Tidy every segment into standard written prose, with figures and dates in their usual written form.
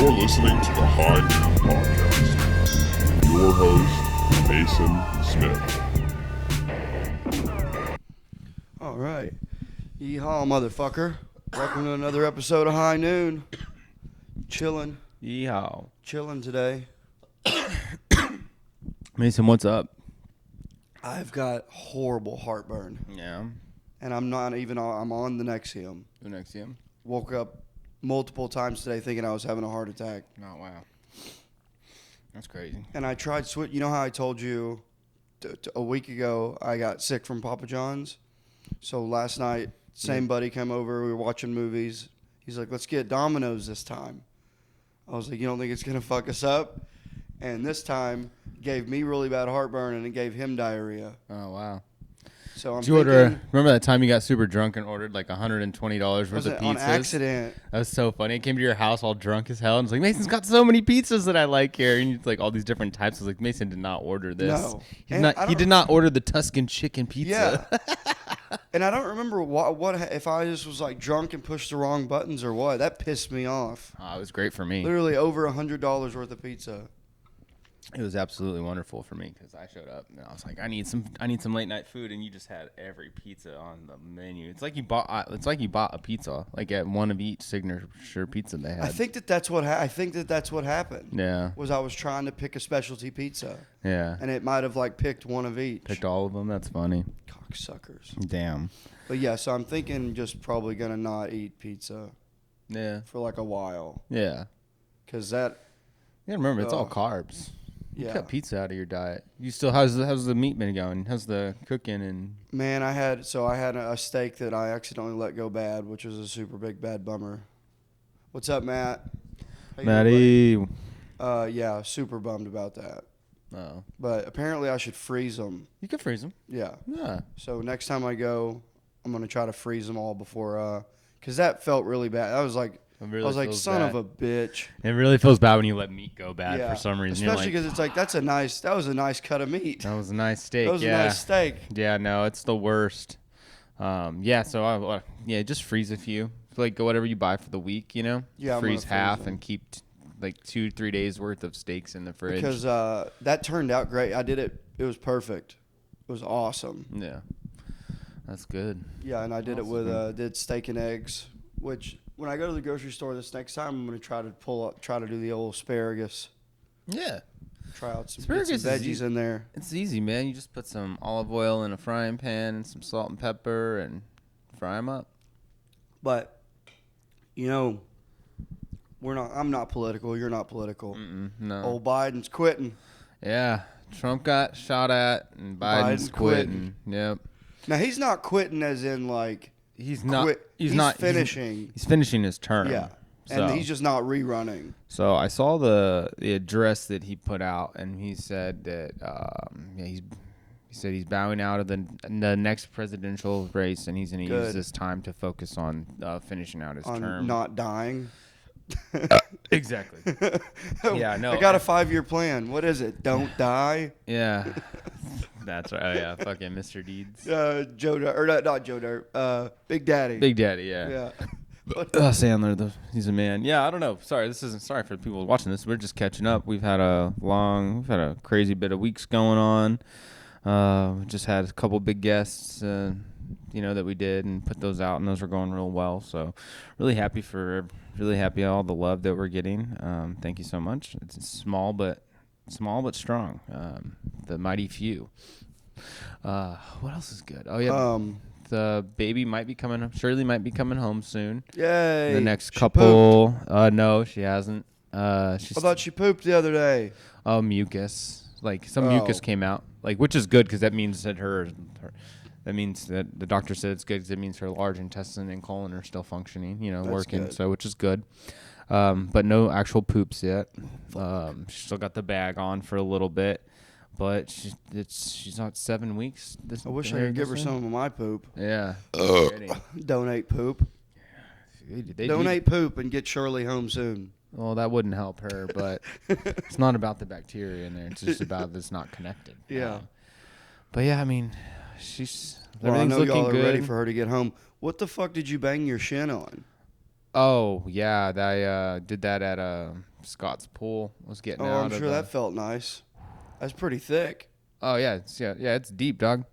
You're listening to the High Noon Podcast. Your host, Mason Smith. All right. Yeehaw, motherfucker. Welcome to another episode of High Noon. Chilling today. Mason, what's up? I've got horrible heartburn. Yeah. And I'm on the Nexium. The Nexium? Woke up multiple times today thinking I was having a heart attack. Oh, wow. That's crazy. And I tried you know how I told you a week ago I got sick from Papa John's? So last night, same buddy came over. We were watching movies. He's like, let's get Domino's this time. I was like, you don't think it's going to fuck us up? And this time, gave me really bad heartburn, and it gave him diarrhea. Oh, wow. So I'm Did you remember that time you got super drunk and ordered like $120 worth of pizzas? On accident. That was so funny. I came to your house all drunk as hell and was like, Mason's got so many pizzas that I like here. And it's like all these different types. I was like, Mason did not order this. No. He did not order the Tuscan chicken pizza. Yeah. And I don't remember what if I just was like drunk and pushed the wrong buttons or what. That pissed me off. Oh, it was great for me. Literally over $100 worth of pizza. It was absolutely wonderful for me because I showed up and I was like, I need some late night food, and you just had every pizza on the menu. It's like you bought a pizza, like at one of each signature pizza they had. I think that's what happened. Yeah. Was I was trying to pick a specialty pizza. Yeah. And it might have like picked one of each. Picked all of them. That's funny. Cocksuckers. Damn. But yeah, so I'm thinking just probably gonna not eat pizza. Yeah. For like a while. Yeah. Cause that. Yeah. Remember, it's all carbs. You Yeah. cut pizza out of your diet. You still how's the meat been going? How's the cooking and? Man, I had a steak that I accidentally let go bad, which was a super big bad bummer. What's up, Matt? How you Matty. doing, yeah, super bummed about that. Oh. But apparently I should freeze them. You can freeze them. Yeah. Yeah. So next time I go, I'm gonna try to freeze them all before, cause that felt really bad. I was like, son of a bitch. It really feels bad when you let meat go bad for some reason. Especially because it's like that was a nice cut of meat. That was a nice steak. That was a nice steak. Yeah, no, it's the worst. Yeah, so just freeze a few. Like go whatever you buy for the week, you know. Yeah, freeze half and keep like 2-3 days worth of steaks in the fridge. Because that turned out great. I did it. It was perfect. It was awesome. Yeah, that's good. Yeah, and I did it with did steak and eggs, which. When I go to the grocery store this next time, I'm going to try to do the old asparagus. Yeah. Try out some asparagus veggies in there. It's easy, man. You just put some olive oil in a frying pan and some salt and pepper and fry them up. But, you know, I'm not political. You're not political. No. Old Biden's quitting. Yeah. Trump got shot at and Biden's quitting. Yep. Now, he's not quitting as in like... He's finishing. He's finishing his term. Yeah, and he's just not rerunning. So I saw the address that he put out, and he said that he said he's bowing out of the next presidential race, and he's going to use this time to focus on finishing out his term, not dying. Exactly. Yeah, no. I got a 5-year plan. What is it? Don't die. Yeah. That's right. Oh, yeah. Fucking Mr. Deeds. Not Joe Dirt. Big Daddy. Big Daddy, yeah. Yeah. Sandler, he's a man. Yeah, I don't know. Sorry for the people watching this. We're just catching up. We've had a crazy bit of weeks going on. We just had a couple big guests, that we did and put those out, and those are going real well. So really happy all the love that we're getting. Thank you so much. It's small but strong. The mighty few. What else is good? Oh yeah. The baby might be coming. Shirley might be coming home soon. Yay! The next couple. No, she hasn't. I thought she pooped the other day. Oh, mucus. Like some mucus came out. Like, which is good because that means that that means that the doctor said it's good because it means her large intestine and colon are still functioning. That's working. Good. So which is good. But no actual poops yet. She still got the bag on for a little bit. But she's not 7 weeks. I wish I could give her some of my poop. Yeah. Donate poop. Donate poop and get Shirley home soon. Well, that wouldn't help her, but it's not about the bacteria in there. It's just about it's not connected. Yeah. But yeah, I mean, I know y'all are ready for her to get home. What the fuck did you bang your shin on? Oh yeah, I did that at Scott's pool. Was getting Oh, out I'm of sure that felt nice. That's pretty thick. Oh yeah, it's deep, dog.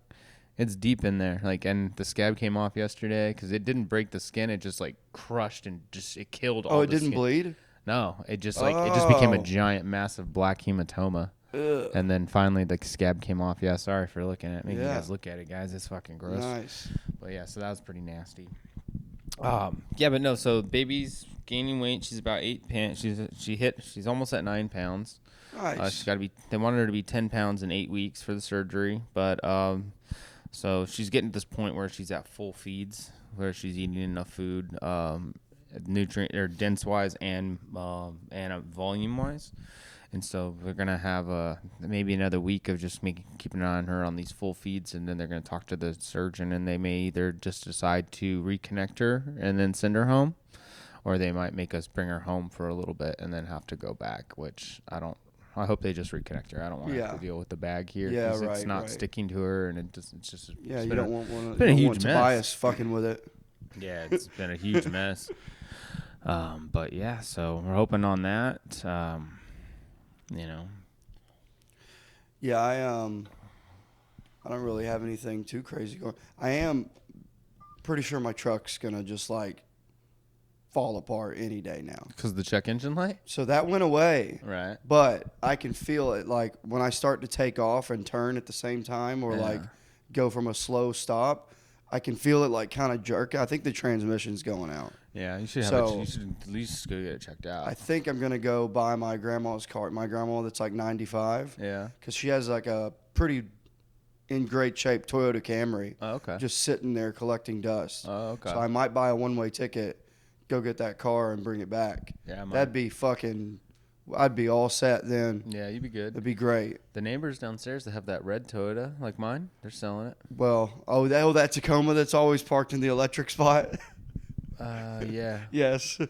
It's deep in there. Like, and the scab came off yesterday because it didn't break the skin. It just like crushed and just it killed all. Oh, it the didn't skin. bleed? No, it just became a Oh. giant, massive black hematoma. Ugh. And then finally the scab came off. Yeah, sorry for looking at me. You Yeah. guys look at it, guys. It's fucking gross. Nice. But yeah, so that was pretty nasty. Yeah, but no. So baby's gaining weight. She's about 8 pounds. She's almost at 9 pounds. Nice. She's got to be. They wanted her to be 10 pounds in 8 weeks for the surgery, but so she's getting to this point where she's at full feeds, where she's eating enough food, nutrient or dense wise and volume wise. And so we're gonna have maybe another week of just keeping an eye on her on these full feeds, and then they're gonna talk to the surgeon, and they may either just decide to reconnect her and then send her home, or they might make us bring her home for a little bit and then have to go back. Which I hope they just reconnect her. I don't want to have to deal with the bag here. Yeah, 'cause it's right, not right. sticking to her, and it's just Yeah, it's you been don't want one. been a huge mess. Tobias fucking with it. Yeah, it's been a huge mess. But yeah, so we're hoping on that. You know. Yeah, I don't really have anything too crazy going. I am pretty sure my truck's gonna just like fall apart any day now. Because the check engine light? So that went away, Right. but I can feel it like when I start to take off and turn at the same time, or like go from a slow stop. I can feel it like kind of jerk. I think the transmission's going out. Yeah, you should you should at least go get it checked out. I think I'm gonna go buy my grandma's car. My grandma that's like 95. Yeah. Because she has like a pretty in great shape Toyota Camry. Oh, okay. Just sitting there collecting dust. Oh, okay. So I might buy a one-way ticket, go get that car and bring it back. Yeah, That'd be fucking. I'd be all set then. Yeah, you'd be good. It'd be great. The neighbors downstairs that have that red Toyota like mine, they're selling it. Well, that Tacoma that's always parked in the electric spot. Yeah. Yes. Yeah.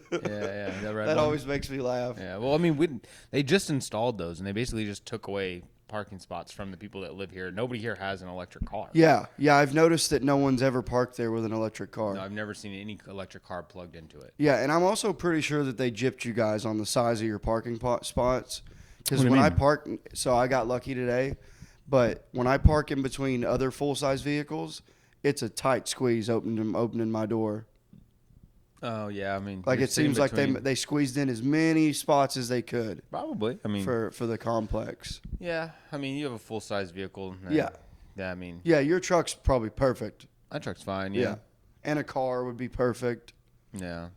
That red That one. always makes me laugh. Yeah. Well, I mean, they just installed those, and they basically just took away parking spots from the people that live here. Nobody here has an electric car. Yeah. I've noticed that no one's ever parked there with an electric car. No, I've never seen any electric car plugged into it. Yeah, and I'm also pretty sure that they gypped you guys on the size of your parking spots. Because What do you when I mean? park, so I got lucky today, but when I park in between other full-size vehicles, it's a tight squeeze opening my door. Oh yeah, I mean, Like you're it sitting seems like between- they squeezed in as many spots as they could probably. I mean, for the complex. yeah. I mean, you have a full size vehicle. Yeah. Yeah. I mean, Yeah, your truck's probably perfect. that truck's fine. Yeah. Yeah. And a car would be perfect. Yeah.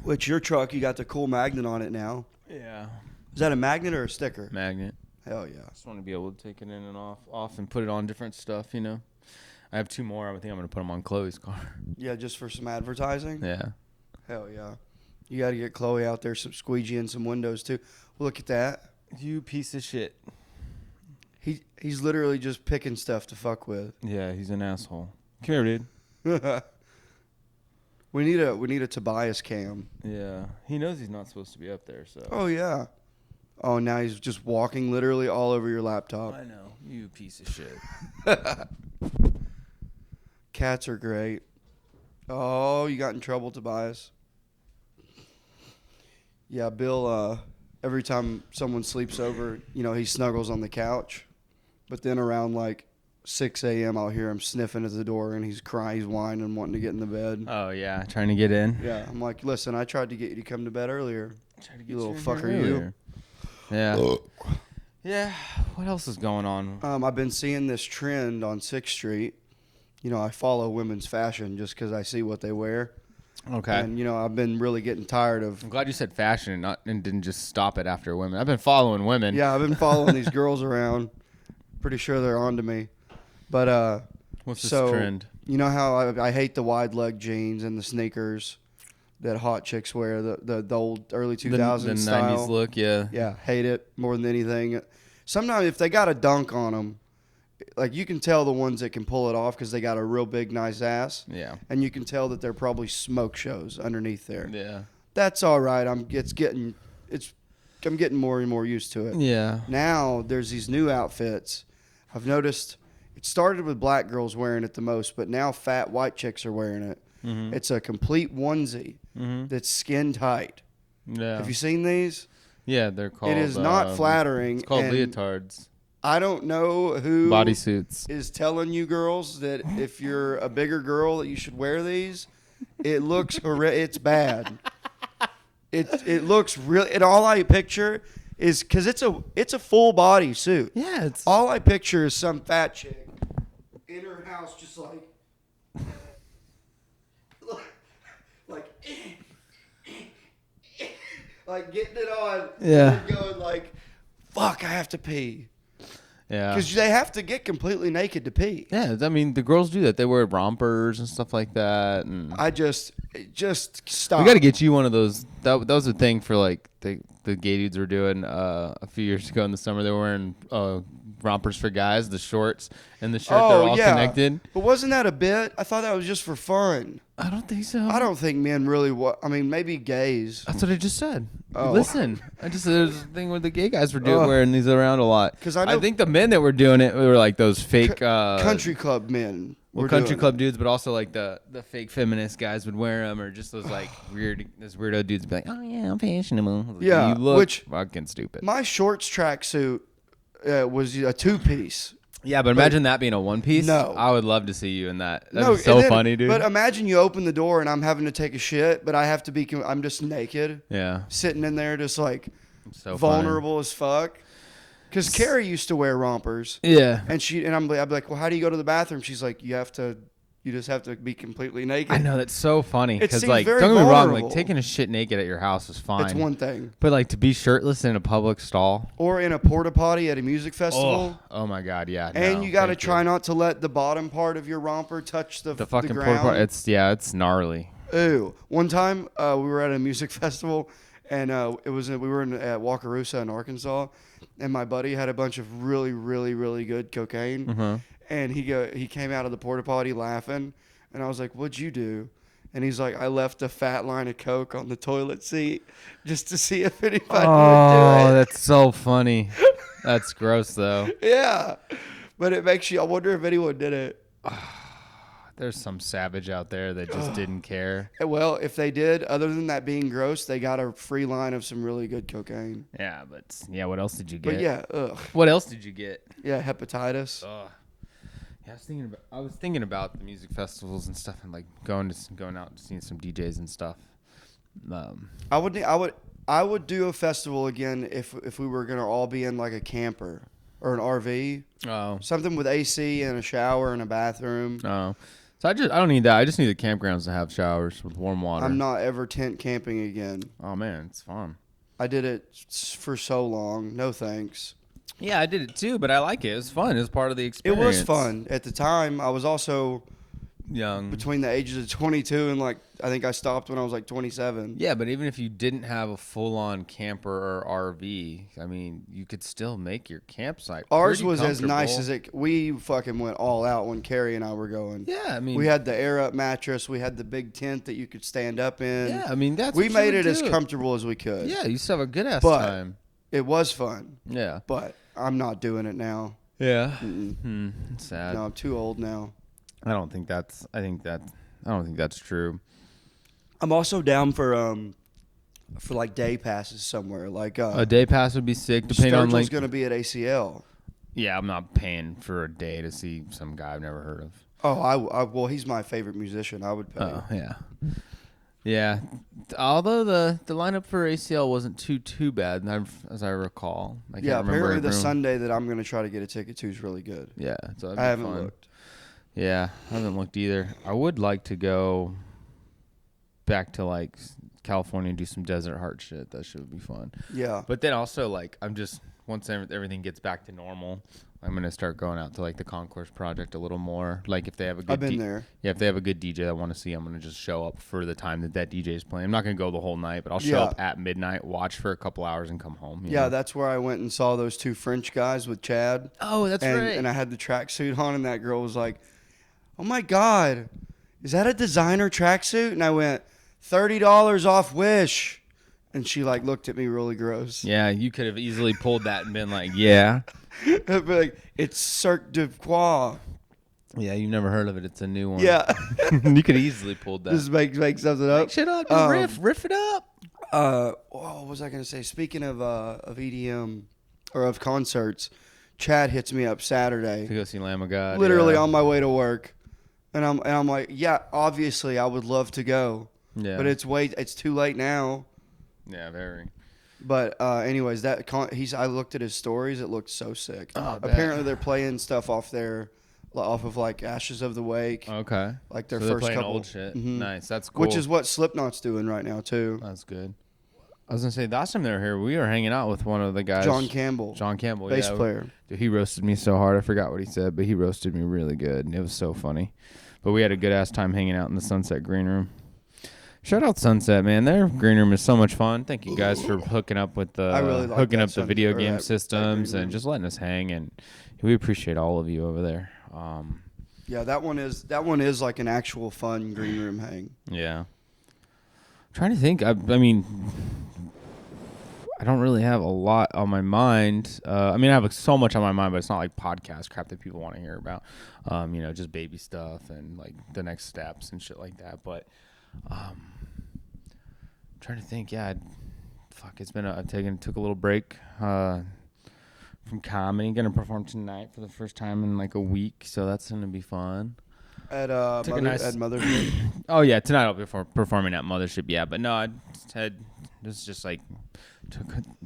Which your truck, you got the cool magnet on it now. Yeah. Is that a magnet or a sticker? Magnet. Hell yeah. Just want to be able to take it in and off and put it on different stuff. You know. I have 2 more. I think I'm gonna put them on Chloe's car. Yeah, just for some advertising? Yeah. Hell yeah. You got to get Chloe out there, some squeegee and some windows too. Look at that. You piece of shit. He's literally just picking stuff to fuck with. Yeah, he's an asshole. Come here, dude. We need a Tobias cam. Yeah. He knows he's not supposed to be up there, so. Oh yeah. Oh, now he's just walking literally all over your laptop. I know. You piece of shit. Cats are great. Oh, you got in trouble, Tobias. Yeah, Bill, every time someone sleeps over, he snuggles on the couch. But then around like 6 a.m., I'll hear him sniffing at the door and he's crying, he's whining, wanting to get in the bed. Oh yeah, trying to get in. Yeah, I'm like, listen, I tried to get you to come to bed earlier. Tried to You little in fucker, here you. earlier. Yeah. Yeah. What else is going on? I've been seeing this trend on 6th Street. I follow women's fashion just because I see what they wear. Okay. And, I've been really getting tired of. I'm glad you said fashion and didn't just stop it after women. I've been following women. Yeah, I've been following these girls around. Pretty sure they're on to me. But, What's this so, trend? you know how I hate the wide leg jeans and the sneakers that hot chicks wear, the old early 2000s the style. 90s look, yeah. Yeah, hate it more than anything. Sometimes if they got a dunk on them, like you can tell the ones that can pull it off because they got a real big, nice ass. Yeah. And you can tell that they're probably smoke shows underneath there. Yeah. That's all right. I'm getting more and more used to it. Yeah. Now there's these new outfits. I've noticed it started with black girls wearing it the most, but now fat white chicks are wearing it. It's a complete onesie that's skin tight. Yeah. Have you seen these? Yeah, they're called. It is not flattering. It's called and leotards. I don't know who Bodysuits. is telling you girls that if you're a bigger girl that you should wear these. It looks it's bad. It looks really. And all I picture is because it's a full body suit. Yeah, it's All I picture is some fat chick in her house, just like getting it on. Yeah. And going like, fuck, I have to pee. yeah. Because they have to get completely naked to pee. Yeah, I mean the girls do that. They wear rompers and stuff like that. And I just stop. we got to get you one of those. That was a thing for like the gay dudes were doing a few years ago in the summer. They were wearing rompers for guys, the shorts and the shirt. They're all connected. But wasn't that a bit? I thought that was just for fun. I don't think so. I don't think men really. I mean, maybe gays. That's what I just said. Oh. Listen, there's a thing where the gay guys were doing wearing these around a lot. 'Cause I know- think the men that were doing it were like those fake Country club men. were country doing club it. dudes, but also like the fake feminist guys would wear them, or just those like weirdo dudes would be like, oh yeah, I'm fashionable. Like, Yeah, you look which- fucking stupid. My shorts tracksuit was a 2-piece. Yeah, but imagine that being a one piece. No. I would love to see you in that. That'd No, be so and then- funny, dude. But imagine you open the door and I'm having to take a shit, but I have to be. I'm just naked, yeah, sitting in there, just like so vulnerable as fuck. Because Carrie used to wear rompers, Funny. Yeah, and I'd be like, well, how do you go to the bathroom? She's like, you just have to be completely naked. I know that's so funny It because seems like very don't get me wrong, vulnerable. like taking a shit naked at your house is fine. It's one thing. But like to be shirtless in a public stall. Or in a porta potty at a music festival. Oh my god, yeah. And no, you got to thank try not to let the bottom part of your romper touch the the fucking ground. porta potty. It's gnarly. Ooh. One time we were at a music festival, and we were at Wakarusa in Arkansas, and my buddy had a bunch of really, really, really good cocaine, Uh-huh. and he came out of the porta potty laughing, and I was like, "What'd you do?" And he's like, "I left a fat line of coke on the toilet seat just to see if anybody would Oh, do it." that's so funny. That's gross though. Yeah, but it makes you. I wonder if anyone did it. There's some savage out there that just didn't care. Well, if they did, other than that being gross, they got a free line of some really good cocaine. Yeah, but what else did you get? But yeah, What else did you get? yeah, hepatitis. Ugh. Yeah, I was thinking about the music festivals and stuff, and like going out and seeing some DJs and stuff. I would do a festival again if we were gonna all be in like a camper or an RV, Oh, something with AC and a shower and a bathroom. oh. So I don't need that. I just need the campgrounds to have showers with warm water. I'm not ever tent camping again. Oh man, it's fun. I did it for so long. No thanks. Yeah, I did it too, but I like it. It was fun. It was part of the It experience. was fun at the time. I was also Young. between the ages of 22 and like I think I stopped when I was like 27. Yeah, but even if you didn't have a full-on camper or RV, I mean, you could still make your campsite. Ours pretty was as nice comfortable. as it. We fucking went all out when Carrie and I were going. Yeah, I mean, We had the air up mattress. We had the big tent that you could stand up in. yeah, I mean that's we what you made would it as do. comfortable as we could. Yeah, you used to have a good ass But- time. It was fun, Yeah, but I'm not doing it now. yeah. Mm-mm. It's sad. No, I'm too old now. I don't think that's. I don't think that's true. I'm also down for like day passes somewhere. Like A day pass would be sick, depending on Sturgill's like. gonna be at ACL. Yeah, I'm not paying for a day to see some guy I've never heard of. Oh, well, he's my favorite musician. I would pay. Oh yeah, yeah. Although the lineup for ACL wasn't too bad, as I recall. I can't Yeah, remember apparently the everyone- Sunday that I'm gonna try to get a ticket to is really good. Yeah, so that'd I be haven't fun. looked. Yeah, I haven't looked either. I would like to go back to like California and do some desert heart shit. That shit would be fun. Yeah. But then also like I'm just once everything gets back to normal, I'm gonna start going out to like the Concourse Project a little more. Like if they have a good I've been there. Yeah, if they have a good DJ I want to see, I'm gonna just show up for the time that DJ is playing. I'm not gonna go the whole night, but I'll show Yeah. up at midnight, watch for a couple hours, and come home. you Yeah, know? that's where I went and saw those two French guys with Chad. Oh, that's and, right. And I had the tracksuit on, and that girl was like, "Oh my God, is that a designer tracksuit?" And I went, $30 off Wish. And she like looked at me really gross. Yeah, you could have easily pulled that and been like, yeah. I'd be like, "It's Cirque du Poids." Yeah, you've never heard of it. It's a new one. Yeah. You could easily pulled that. Just make something up. Make shit up. Just riff it up. What was I gonna say? Speaking of EDM or of concerts, Chad hits me up To Saturday, go see Lamb of God. literally yeah. on my way to work, and I'm like, yeah, obviously I would love to go, Yeah. but it's too late now. Yeah, very. But anyways, I looked at his stories. It looked so sick. Oh, I bet. Apparently they're playing stuff off of like Ashes of the Wake, Okay. like their So they're first playing couple. old shit. Mhm. Nice. That's cool. Which is what Slipknot's doing right now too. That's good. I was gonna say last time they were here, we were hanging out with one of the guys. John Campbell, bass player. Dude, he roasted me so hard. I forgot what he said, but he roasted me really good. It was so funny. But we had a good ass time hanging out in the Sunset Green Room. Shout out Sunset, man. Their green room is so much fun. Thank you guys for hooking up with I really like hooking that up the video that game green systems room. and just letting us hang. And we appreciate all of you over there. Yeah, that one is like an actual fun green room hang. Yeah. Trying to think. I mean, I don't really have a lot on my mind. I mean, I have so much on my mind, but it's not like podcast crap that people want to hear about. Just baby stuff and like the next steps and shit like that. But trying to think. Yeah, it's been took a little break from comedy. Gonna perform tonight for the first time in like a week, so that's gonna be fun. At Took a nice- at Mothership. Oh yeah, tonight I'll be performing at Mothership. Yeah, but no, I just like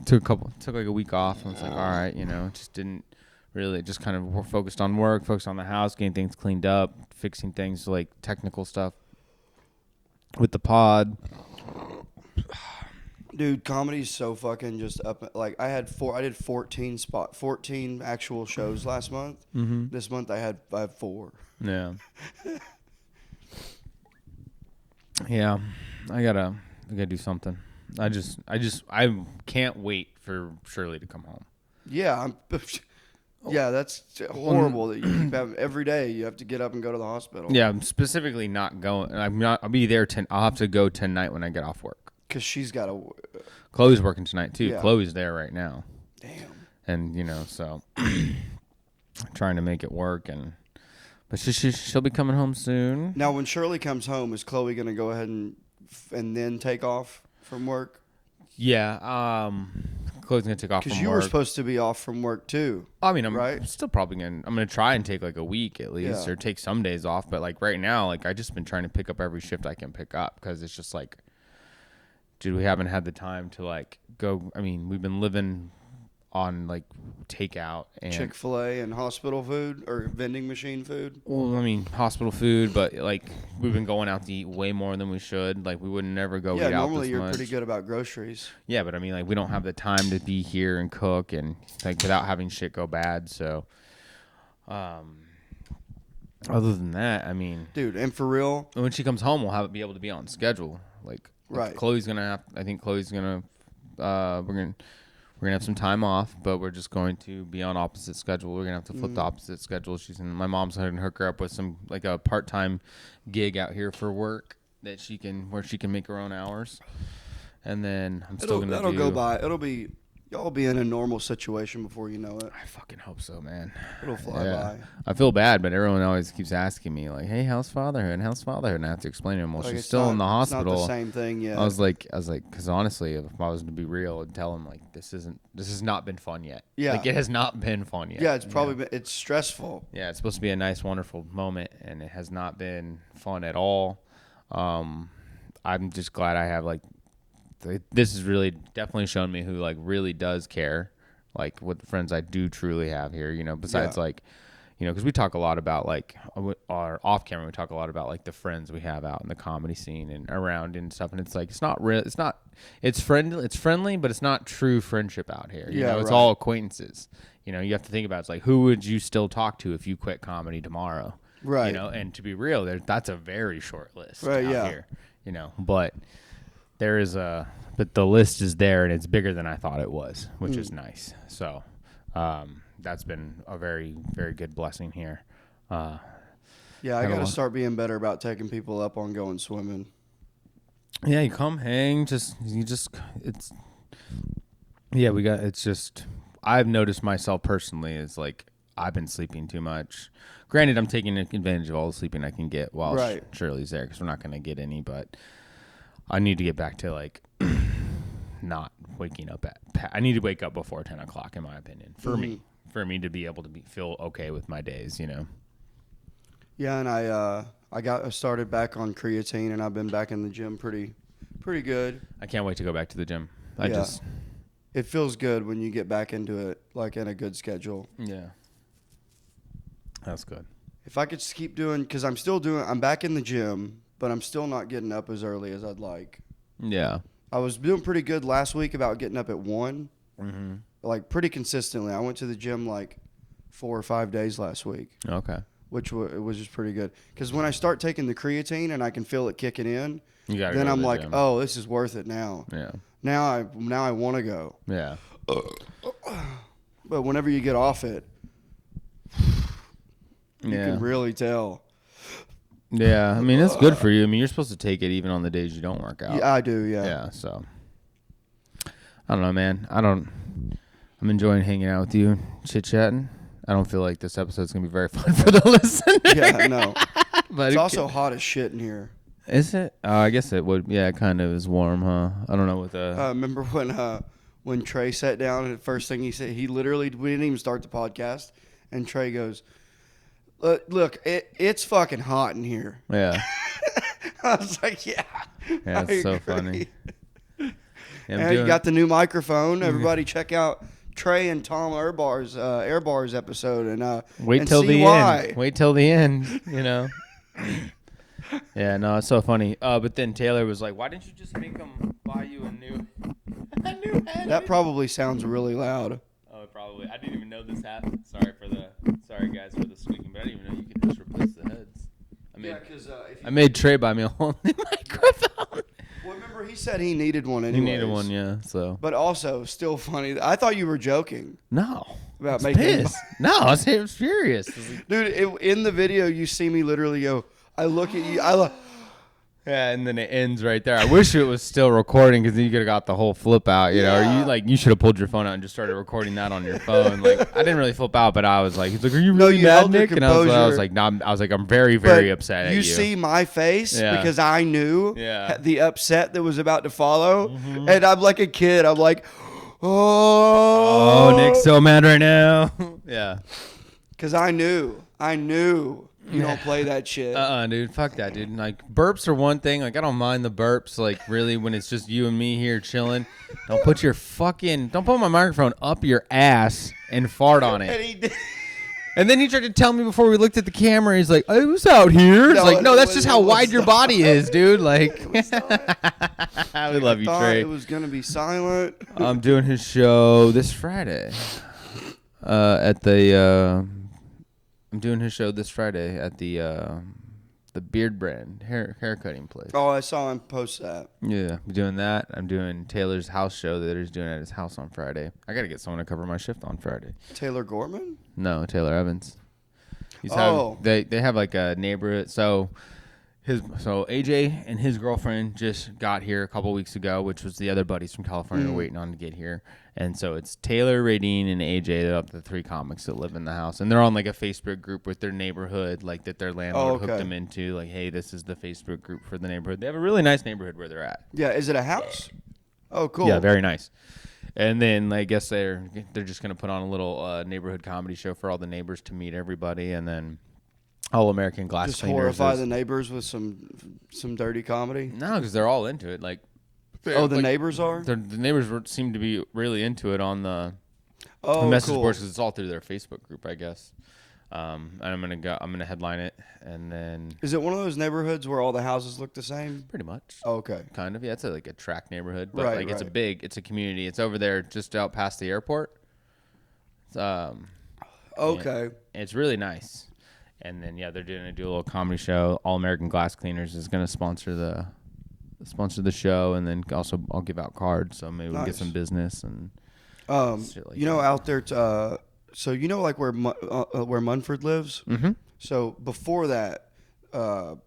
took like a week off. And was like, all right, just didn't really just kind of focused on work, focused on the house, getting things cleaned up, fixing things like technical stuff with the pod. Dude, comedy's so fucking just up. Like I did 14 actual shows last month. Mm-hmm. This month I have 4. Yeah. Yeah, I gotta do something. I can't wait for Shirley to come home. Yeah, that's horrible that you keep having every day. You have to get up and go to the hospital. Yeah, I'm specifically not going. I'll be there. I'll have to go tonight when I get off work. Because she's got a. Chloe's working tonight too. Yeah. Chloe's there right now. Damn. And so trying to make it work, but she'll be coming home soon. Now, when Shirley comes home, is Chloe gonna go ahead and then take off from work? Yeah. Chloe's gonna take off from Because work. you were supposed to be off from work too. I mean, I'm right? still probably I'm gonna try and take like a week at least, Yeah. or take some days off. But like right now, like I just been trying to pick up every shift I can pick up because it's just like, dude, we haven't had the time to like go. I mean, we've been living on like takeout and Chick-fil-A and hospital food or vending machine food. Well, I mean, hospital food, but like we've been going out to eat way more than we should. Like we would never go Yeah, eat out normally this you're much. pretty good about groceries. Yeah, but I mean, like we don't have the time to be here and cook and like without having shit go bad. So, other than that, I mean, Dude, and for real, when she comes home, we'll be able to be on schedule. Like, Right. Chloe's gonna we're gonna have some time off, but we're just going to be on opposite schedule. We're gonna have to flip the opposite schedule. My mom's gonna hook her up with some like a part-time gig out here for work where she can make her own hours. And then I'm still gonna that'll go by. Y'all be in a normal situation before you know it. I fucking hope so, man. It'll fly Yeah. by. I feel bad, but everyone always keeps asking me like, "Hey, how's fatherhood? And how's fatherhood?" And I have to explain to them, "Well, Like, she's it's still not- in the hospital." It's not the same thing yet. I was like, because honestly, if I was to be real and tell him like, this has not been fun yet. Yeah. Like it has not been fun yet. Yeah, it's probably it's stressful. Yeah, it's supposed to be a nice, wonderful moment, and it has not been fun at all. I'm just glad I have like, this has really definitely shown me who like really does care, like what the friends I do truly have here. Besides Yeah. like, because we talk a lot about like our off camera, we talk a lot about like the friends we have out in the comedy scene and around and stuff, and it's like it's friendly, but it's not true friendship out here. Yeah, It's right. all acquaintances. You have to think about it's like who would you still talk to if you quit comedy tomorrow? Right. And to be real, that's a very short list Right, out yeah. here. But there is but the list is there and it's bigger than I thought it was, which is nice. So that's been a very, very good blessing here. Yeah, I Have a got to lot. start being better about taking people up on going swimming. Yeah, you come hang, I've noticed myself personally is like I've been sleeping too much. Granted, I'm taking advantage of all the sleeping I can get while Right. Shirley's there because we're not going to get any. But I need to get back to like not waking up I need to wake up before 10 o'clock, in my opinion, for me to be able to feel okay with my days. Yeah, and I got started back on creatine, and I've been back in the gym pretty good. I can't wait to go back to the gym. It feels good when you get back into it, like in a good schedule. Yeah. That's good. If I could just keep doing, because I'm back in the gym, but I'm still not getting up as early as I'd like. Yeah. I was doing pretty good last week about getting up at 1, like pretty consistently. I went to the gym like 4 or 5 days last week. Okay. Which was just pretty good. Because when I start taking the creatine and I can feel it kicking in, then I'm like, oh, this is worth it now. Yeah. Now I want to go. Yeah. But whenever you get off it, you can really tell. Yeah, I mean, it's good for you. I mean, you're supposed to take it even on the days you don't work out. Yeah, I do, yeah. Yeah, so. I don't know, man. I'm enjoying hanging out with you, chit-chatting. I don't feel like this episode's going to be very fun for the listener. Yeah, no. But it's also hot as shit in here. Is it? I guess it would. Yeah, it kind of is warm, huh? I don't know what the... remember when Trey sat down and the first thing he said, we didn't even start the podcast, and Trey goes, look, it's fucking hot in here. Yeah. I was like, yeah. Yeah, it's so funny. Yeah, you got the new microphone. Everybody check out Trey and Tom Airbar's episode and wait till the end. Wait till the end, Yeah, no, it's so funny. But then Taylor was like, "Why didn't you just make him buy you a new head?" That probably sounds really loud. Oh, probably. I didn't even know this happened. Sorry guys for the squeaking, but I didn't even know you could just replace the heads. I made Trey buy me a whole new microphone. Well, remember he said he needed one anyway. He needed one, yeah. So, but also still funny. I thought you were joking. No, about making. Pissed. No, I was furious, dude. In the video, you see me literally go. I look at you. Yeah, and then it ends right there. I wish it was still recording because then you could have got the whole flip out, Or you should have pulled your phone out and just started recording that on your phone. Like I didn't really flip out, but I was like, he's like, "Are you really mad, Nick?" And I was like, "No." I was like, "I'm very, very upset at you." You see my face because I knew the upset that was about to follow, and I'm like a kid. I'm like, "Oh, Nick's so mad right now." Yeah, because I knew. You don't play that shit. Dude. Fuck that, dude. Like, burps are one thing. Like, I don't mind the burps. Like, really, when it's just you and me here chilling. Don't put my microphone up your ass and fart on it. And he did. And then he tried to tell me before we looked at the camera, he's like, I was out here. It's like, no, that's just how wide your body is, dude. Like, we love you, Trey. It was going to be silent. I'm doing his show this Friday I'm doing his show this Friday at the Beard Brand hair cutting place. Oh, I saw him post that. Yeah, I'm doing that. I'm doing Taylor's house show that he's doing at his house on Friday. I got to get someone to cover my shift on Friday. Taylor Gorman? No, Taylor Evans. They have like a neighborhood. So AJ and his girlfriend just got here a couple weeks ago, which was the other buddies from California waiting on to get here. And so it's Taylor, Radine, and AJ. They're up the 3 comics that live in the house. And they're on like a Facebook group with their neighborhood, like that their landlord hooked them into. Like, hey, this is the Facebook group for the neighborhood. They have a really nice neighborhood where they're at. Yeah, is it a house? Oh, cool. Yeah, very nice. And then I guess they're just going to put on a little neighborhood comedy show for all the neighbors to meet everybody. And then All American Glass Just Cleaners. Horrify the neighbors with some dirty comedy? No, because they're all into it. Like, the neighbors are? The neighbors seem to be really into it on the message boards because it's all through their Facebook group, I guess. And I'm gonna headline it, and then. Is it one of those neighborhoods where all the houses look the same? Pretty much. Oh, okay. Kind of, yeah. It's like a tract neighborhood, but it's a community. It's over there, just out past the airport. Okay. And it's really nice. And then they're doing a little comedy show. All American Glass Cleaners is gonna sponsor the show, and then also I'll give out cards, so maybe we'll get some business and shit like that. Out there so like where Munford lives. Mm-hmm. So before that, where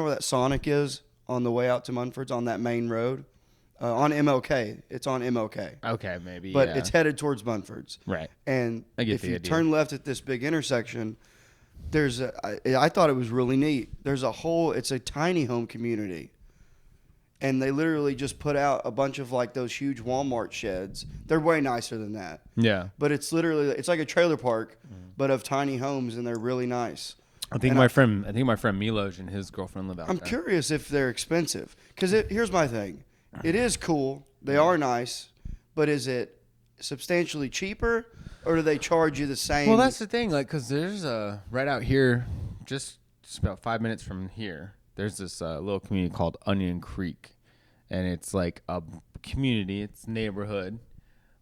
that Sonic is on the way out to Munford's on that main road. on MLK. It's on MLK, Okay, maybe. but yeah. it's headed towards Munford's. right. And I get if the you idea. turn left at this big intersection, I thought it was really neat. It's a tiny home community. And they literally just put out a bunch of like those huge Walmart sheds. They're way nicer than that. Yeah. But it's like a trailer park, but of tiny homes, and they're really nice. I think And my friend Milos and his girlfriend live out I'm there. curious if they're expensive. Because here's my thing. It is cool. They are nice. But is it substantially cheaper? Or do they charge you the same? Well, that's the thing. Like, because there's right out here, just about 5 minutes from here, there's this little community called Onion Creek. And it's like a community. It's neighborhood.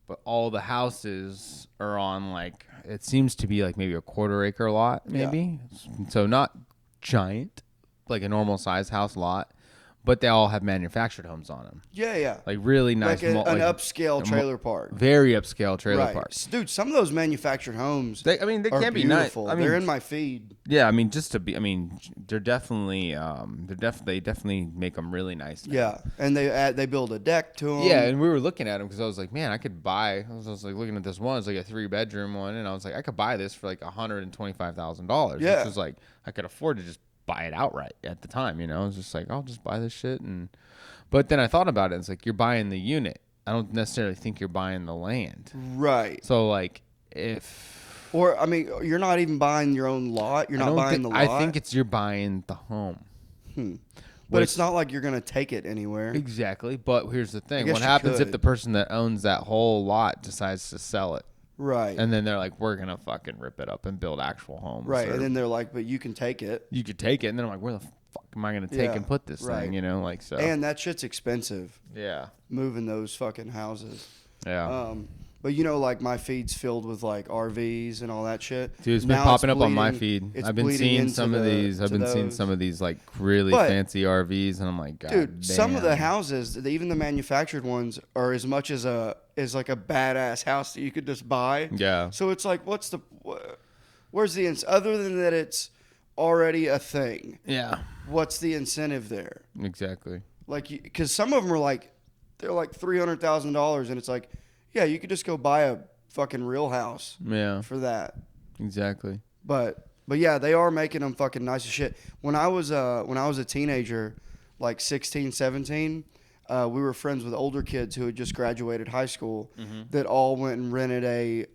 But all the houses are on, like, it seems to be like maybe a quarter-acre lot, maybe. So not giant, like a normal-sized house lot. But they all have manufactured homes on them. Yeah. Like really nice. Like an like upscale trailer park. Very upscale trailer Right. parks. Dude, some of those manufactured homes They are can be nice. beautiful. I mean, They're in my feed. yeah, I mean, they're definitely, they definitely make them really nice. Now. Yeah, and they build a deck to them. Yeah, and we were looking at them because I was like, man, I could buy. I was like looking at this one. It's like a 3-bedroom one, and I was like, I could buy this for like $125,000. Yeah. Which was like I could afford to just buy it outright at the time. You know, I was just like, I'll just buy this shit. But then I thought about it. It's like you're buying the unit. I don't necessarily think you're buying the land. Right. So like Or I mean, you're not even buying your own lot. You're not buying the lot. I think you're buying the home. But it's not like you're gonna take it anywhere. Exactly. But here's the thing: guess what you happens if could. the person that owns that whole lot decides to sell it, Right. and then they're like, "We're gonna fucking rip it up and build actual homes." Right. or And then they're like, but you can take it. you could take it, and then I'm like, "Where the fuck am I gonna take Yeah, and put this right. thing?" You know, like so. And that shit's expensive. Yeah. Moving those fucking houses. Yeah. But you know, like my feed's filled with like RVs and all that shit. Dude, it's been Now popping up on my bleeding- feed. it's I've been bleeding seeing into some of these. I've to been seeing those. some of these like really But- fancy RVs, and I'm like, God Dude, some of the damn. houses, even the manufactured ones, are as much as like a badass house that you could just buy. Yeah. So it's like, where's the other than that it's already a thing? Yeah. What's the incentive there? Exactly. Like, because some of them are like, they're like $300,000, and it's like, yeah, you could just go buy a fucking real house Yeah. for that. Exactly. But yeah, they are making them fucking nice as shit. When I was a teenager, like 16, 17, we were friends with older kids who had just graduated high school that all went and rented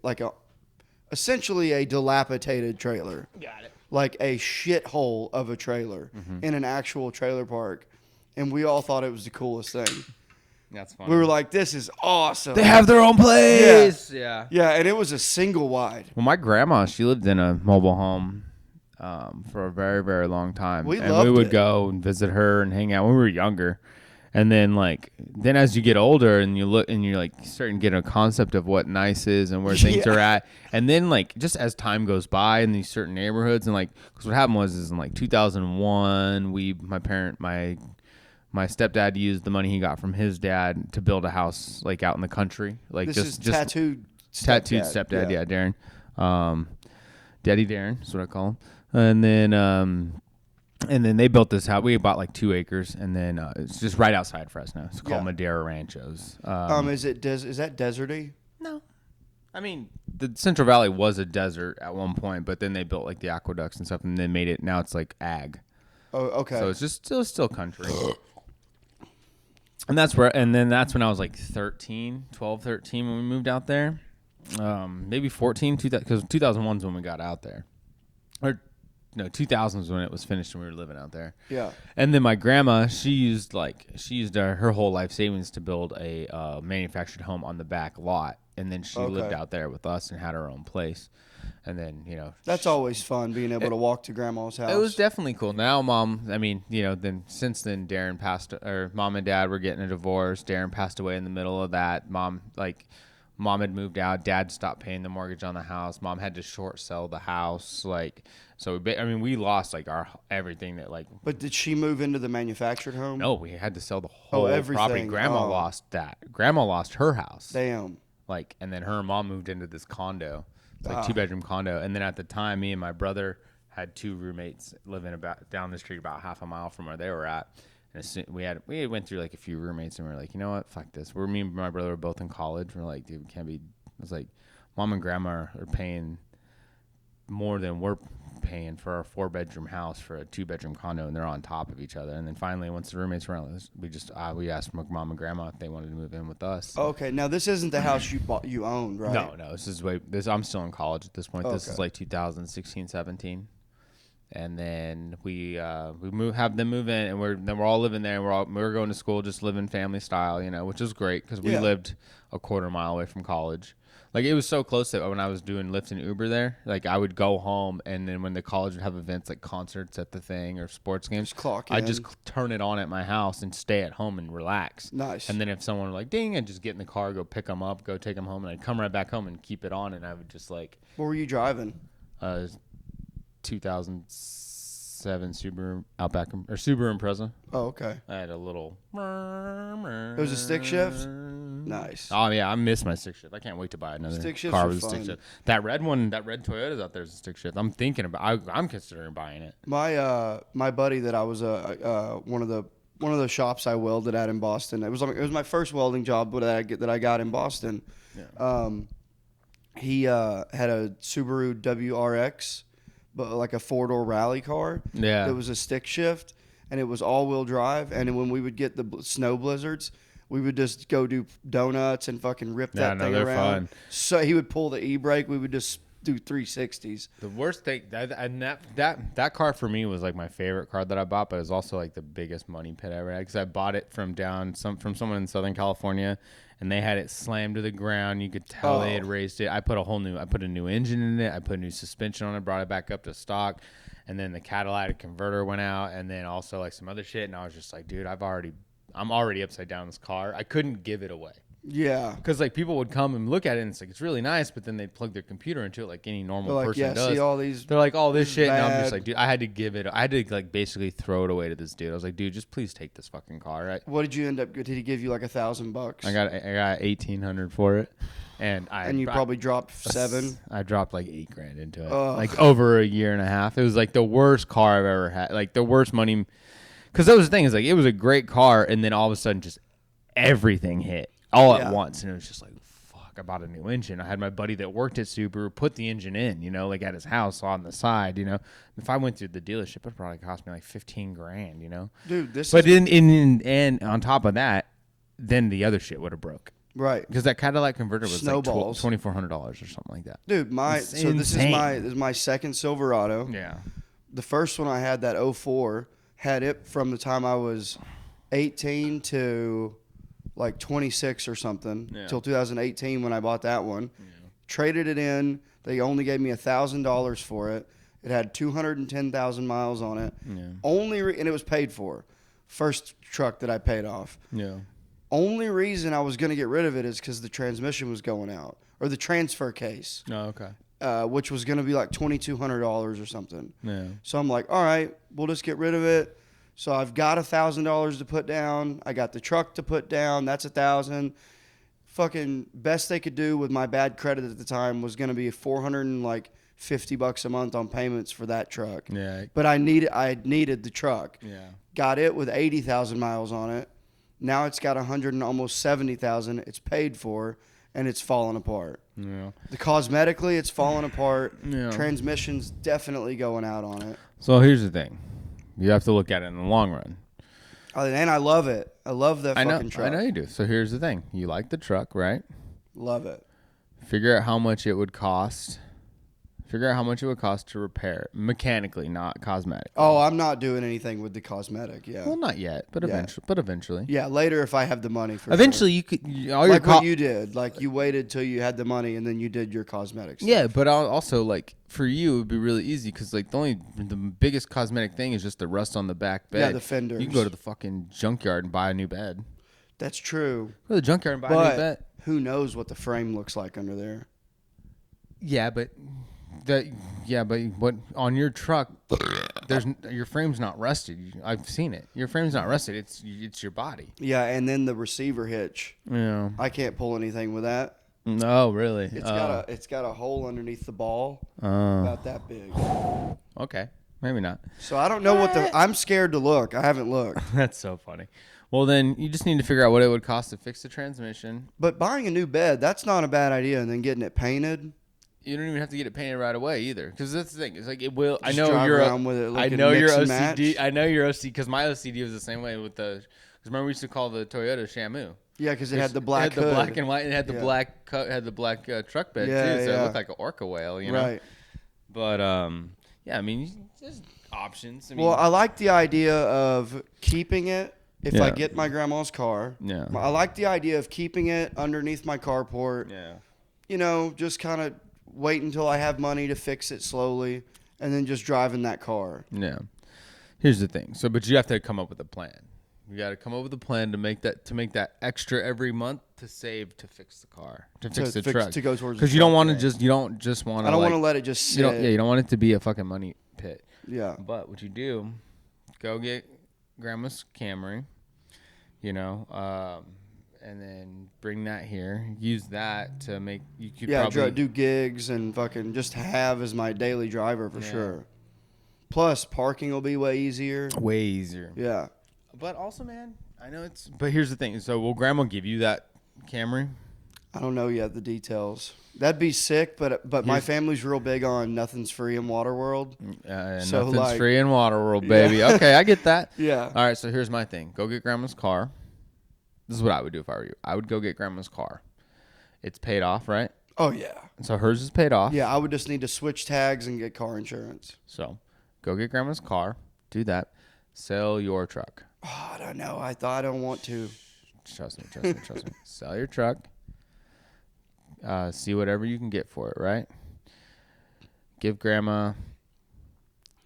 essentially a dilapidated trailer. Got it. Like a shithole of a trailer in an actual trailer park. And we all thought it was the coolest thing. That's funny. We were like, this is awesome. they have their own place. Yeah. Yeah, and it was a single wide. Well, my grandma, she lived in a mobile home for a very, very long time. We and loved we would it. go and visit her and hang out when we were younger. And then, then as you get older and you look and you're like starting to get a concept of what nice is and where things Yeah. are at. And then, just as time goes by in these certain neighborhoods, and because what happened was in 2001, my stepdad used the money he got from his dad to build a house out in the country, This is just tattooed stepdad, yeah, Darren, Daddy Darren, that's what I call him. And then they built this house. We bought 2 acres, and then it's just right outside Fresno. It's called Yeah. Madera Ranchos. Is that deserty? No, I mean the Central Valley was a desert at one point, but then they built the aqueducts and stuff, and they made it. Now it's ag. Oh, okay. So it's just still country. And that's when I was 12, 13 when we moved out there. Maybe 14, because 2001 is when we got out there. Or no, 2000 was when it was finished and we were living out there. Yeah. And then my grandma, she used her whole life savings to build a manufactured home on the back lot, and then she lived out there with us and had her own place. And then That's always fun, being able to walk to grandma's house. it was definitely cool. Now, Mom, then since then, Mom and Dad were getting a divorce. Darren passed away in the middle of that. Mom had moved out. Dad stopped paying the mortgage on the house. Mom had to short sell the house. We lost our everything that But did she move into the manufactured home? No, we had to sell the whole property. everything. Grandma Oh. lost that. Grandma lost her house. Damn. And then her and Mom moved into this condo. It's 2-bedroom condo. And then at the time, me and my brother had 2 roommates living about down the street, about half a mile from where they were at. And we went through like a few roommates, and we were like, you know what, fuck this. Me and my brother were both in college. We're like, dude, we can't be. I was like, mom and grandma are paying more than we're paying for our 4-bedroom house for a 2-bedroom condo, and they're on top of each other. And then finally, once the roommates were on, we asked mom and grandma if they wanted to move in with us. Okay, now this isn't the house you owned, right? No, I'm still in college at this point. This Okay. is like 2016, 17. And then we have them move in, and we're all living there. We're going to school, just living family style, which is great because we lived a quarter mile away from college. Like, it was so close that when I was doing Lyft and Uber there, like, I would go home, and then when the college would have events like concerts at the thing or sports games, I'd just turn it on at my house and stay at home and relax. Nice. And then if someone were like, ding, I'd just get in the car, go pick them up, go take them home, and I'd come right back home and keep it on, and I would just like. What were you driving? 2007 Subaru Outback or Subaru Impreza. Oh, okay. I had a little. It was a stick shift? Nice. Oh yeah, I miss my stick shift. I can't wait to buy another Stick shifts car are with a stick fun. shift. That red Toyota's out there is a stick shift. I'm thinking about. I'm considering buying it. My buddy that I was one of the shops I welded at in Boston. It was my first welding job that I got in Boston. Yeah. He had a Subaru WRX, but like a 4-door rally car. Yeah. That was a stick shift, and it was all-wheel drive. And when we would get the snow blizzards, we would just go do donuts and fucking rip that thing they're around. fun. So he would pull the e-brake. We would just do 360s. The worst thing that car for me was like my favorite car that I bought, but it was also like the biggest money pit I ever had because I bought it from someone in Southern California, and they had it slammed to the ground. You could tell they had raised it. I put a new engine in it. I put a new suspension on it, brought it back up to stock, and then the catalytic converter went out, and then also like some other shit. And I was just like, dude, I'm already upside down in this car. I couldn't give it away. Yeah. Because like people would come and look at it, and it's like it's really nice, but then they'd plug their computer into it like any normal They're like, person yeah, does. see all these. They're like, all this shit, and I'm just bad. like, dude, I had to like basically throw it away to this dude. I was like, dude, just please take this fucking car. Right? What did you end up? Did he give you like $1,000? I got $1,800 for it, and you probably dropped $7. I dropped like $8,000 into it, Ugh. like over a year and a half. It was like the worst car I've ever had, like the worst money. Because that was the thing, is like it was a great car, and then all of a sudden just everything hit all at once, and it was just like, fuck, I bought a new engine. I had my buddy that worked at Subaru put the engine in, like at his house on the side, If I went through the dealership, it probably cost me like $15,000, Dude, But in on top of that, then the other shit would have broke. Right. Because that Cadillac converter was Snowballs. like $2,400 or something like that. Dude, this is my second Silverado. Yeah. The first one I had, that 04, had it from the time I was 18 to like 26 or something, till 2018 when I bought that one. Yeah. Traded it in. They only gave me $1,000 for it. It had 210,000 miles on it. Yeah. And it was paid for. First truck that I paid off. Yeah. Only reason I was going to get rid of it is because the transmission was going out, or the transfer case. Oh, okay. Which was going to be like $2,200 or something. Yeah. So I'm like, all right, we'll just get rid of it. So I've got $1,000 to put down. I got the truck to put down. That's $1,000. Fucking best they could do with my bad credit at the time was going to be $450 a month on payments for that truck. Yeah. But I needed the truck. Yeah. Got it with 80,000 miles on it. Now it's got 100 and almost 70,000. It's paid for, and it's falling apart. Yeah. The cosmetically, it's falling apart. Yeah. Transmission's definitely going out on it. So here's the thing. You have to look at it in the long run. And I love it. I love that fucking truck. I know you do. So here's the thing. You like the truck, right? Love it. Figure out how much it would cost. Figure out how much it would cost to repair it. Mechanically, not cosmetically. Oh, I'm not doing anything with the cosmetic. Yeah. Well, not yet, but eventually. Yeah, later if I have the money for eventually, sure. you could like what you did. Like you waited till you had the money and then you did your cosmetics. Yeah, but also like for you, it would be really easy because like the biggest cosmetic thing is just the rust on the back bed. Yeah, the fenders. You can go to the fucking junkyard and buy a new bed. That's true. Go to the junkyard and buy a new bed. Who knows what the frame looks like under there? Yeah, but what on your truck? Your frame's not rusted. I've seen it. Your frame's not rusted. It's your body. Yeah, and then the receiver hitch. Yeah. I can't pull anything with that. No, really. It's got a hole underneath the ball about that big. Okay. Maybe not. So I don't know what I'm scared to look. I haven't looked. That's so funny. Well, then you just need to figure out what it would cost to fix the transmission. But buying a new bed, that's not a bad idea. And then getting it painted. You don't even have to get it painted right away either, because that's the thing. It's like it will. Just I know drive you're. around with it I looking know you're mix and OCD. match. I know you're OCD because my OCD was the same way with the. Because remember we used to call the Toyota Shamu. Yeah, because it had the black It had hood. the black and white. And it had the Yeah. black coat. Had the black truck bed Yeah, too, so it yeah. looked like an orca whale. You know. Right. But yeah. I mean, just options. I mean, Well, I like the idea of keeping it if I Yeah. get my grandma's car. Yeah. I like the idea of keeping it underneath my carport. Yeah. You know, just kind of wait until I have money to fix it slowly, and then just driving that car. Yeah. Here's the thing. So, but you have to come up with a plan. You got to come up with a plan to make that extra every month to save to fix the car, to fix the truck, to go towards. because the you don't truck, want to right. just want to. I don't want to let it just sit. You don't want it to be a fucking money pit. Yeah. But what you do, go get grandma's Camry, you know, and then bring that here. Use that to make you could Yeah, probably do gigs and fucking just have as my daily driver for Yeah. sure. Plus, parking will be way easier. way easier. Yeah. But also, man, I know it's. But here's the thing. So, will grandma give you that Camry? I don't know yet the details. That'd be sick, but my Here's- family's real big on nothing's free in Waterworld. So, Nothing's like- free in Waterworld, baby. Okay, I get that. Yeah. All right, so here's my thing. Go get grandma's car. This is what I would do if I were you. I would go get grandma's car. It's paid off, right? Oh yeah. So hers is paid off. Yeah, I would just need to switch tags and get car insurance. So go get grandma's car. Do that. Sell your truck. Oh, I don't know. I don't want to. Trust me. Sell your truck. See whatever you can get for it, right? Give grandma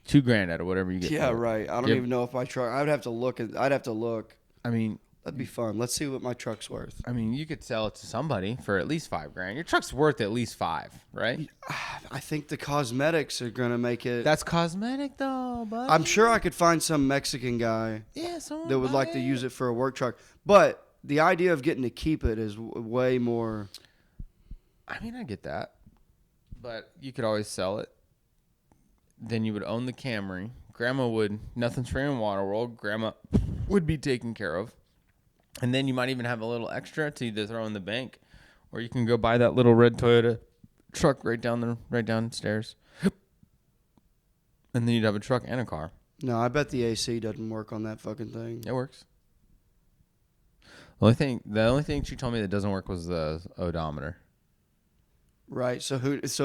$2,000 out of whatever you get. Yeah, for it. right. I don't Give- even know if my truck. I'd have to look. I'd have to look. I mean, That'd be fun. Let's see what my truck's worth. you could sell it to somebody for at least $5,000. Your truck's worth at least $5,000, right? I think the cosmetics are gonna make it. That's cosmetic though, buddy. I'm sure I could find some Mexican guy Yeah, someone that would buy like to use it for a work truck. But the idea of getting to keep it is way more. I mean, I get that, but you could always sell it. Then you would own the Camry. Grandma would. Nothing's free in Waterworld. Grandma would be taken care of, and then you might even have a little extra to either throw in the bank, or you can go buy that little red Toyota truck right downstairs, and then you'd have a truck and a car. No, I bet the AC doesn't work on that fucking thing. It works. The only thing she told me that doesn't work was the odometer. Right. So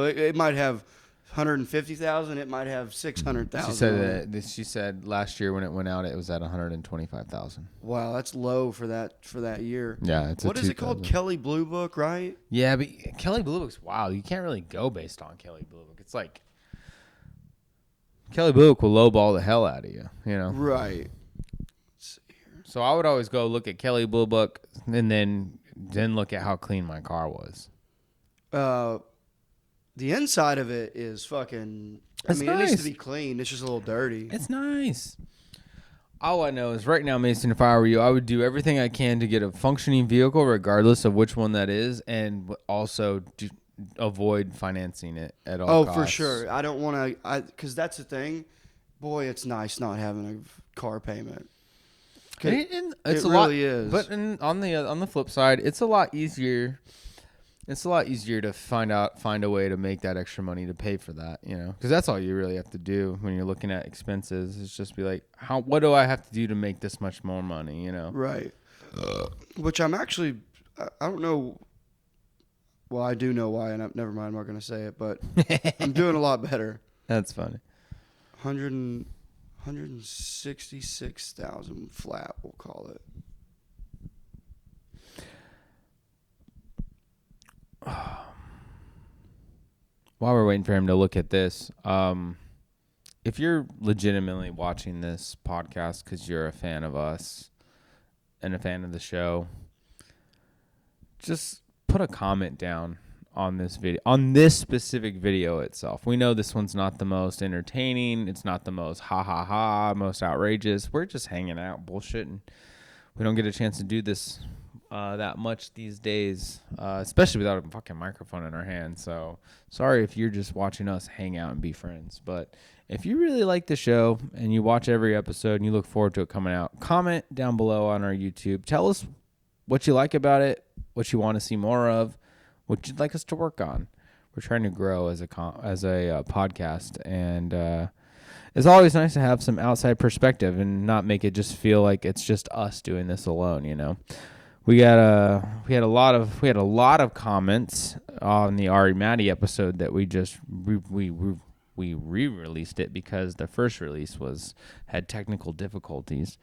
it might have 150,000. It might have 600,000. She said she said last year when it went out, it was at 125,000. Wow, that's low for that year. Yeah, it's What is it called? Kelly Blue Book, right? Yeah, but Kelly Blue Book's wild. You can't really go based on Kelly Blue Book. It's like Kelly Blue Book will lowball the hell out of you, you know. Right. So I would always go look at Kelly Blue Book and then look at how clean my car was. The inside of it is fucking. It's it needs nice. to be clean. It's just a little dirty. It's nice. All I know is right now, Mason, if I were you, I would do everything I can to get a functioning vehicle, regardless of which one that is, and also avoid financing it at all costs. For sure. I don't want to. Because that's the thing. Boy, it's nice not having a car payment. And it's It a lot, really is. But on the flip side, it's a lot easier. It's a lot easier to find a way to make that extra money to pay for that, you know, because that's all you really have to do when you're looking at expenses. Is just be like, what do I have to do to make this much more money, you know? Right. Which I'm actually. I don't know. Well, I do know why, and never mind. I'm not going to say it, but I'm doing a lot better. That's funny. 166,000 flat, we'll call it. While we're waiting for him to look at this, if you're legitimately watching this podcast because you're a fan of us and a fan of the show, just put a comment down on this video, on this specific video itself. We know this one's not the most entertaining. It's not the most most outrageous. We're just hanging out, bullshitting. We don't get a chance to do this that much these days, especially without a fucking microphone in our hands. So sorry if you're just watching us hang out and be friends. But if you really like the show and you watch every episode and you look forward to it coming out, comment down below on our YouTube. Tell us what you like about it, what you want to see more of, what you'd like us to work on. We're trying to grow as a podcast, and it's always nice to have some outside perspective and not make it just feel like it's just us doing this alone. You know, we had a lot of comments on the Ari Maddie episode that we re-released it because the first release had technical difficulties.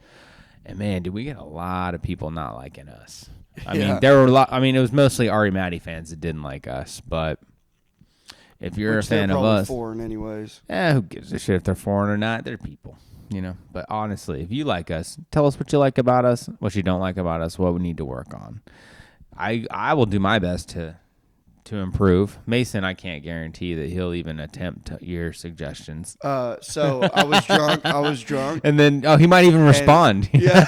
And man, did we get a lot of people not liking us. I mean, there were a lot. I mean, it was mostly Ari Maddie fans that didn't like us, but if you're a fan of us, foreign anyways. Who gives a shit if they're foreign or not? They're people, you know. But honestly, if you like us, tell us what you like about us, what you don't like about us, what we need to work on. I will do my best to improve. Mason, I can't guarantee that he'll even attempt your suggestions. So I was drunk. And then, he might even respond. Yeah.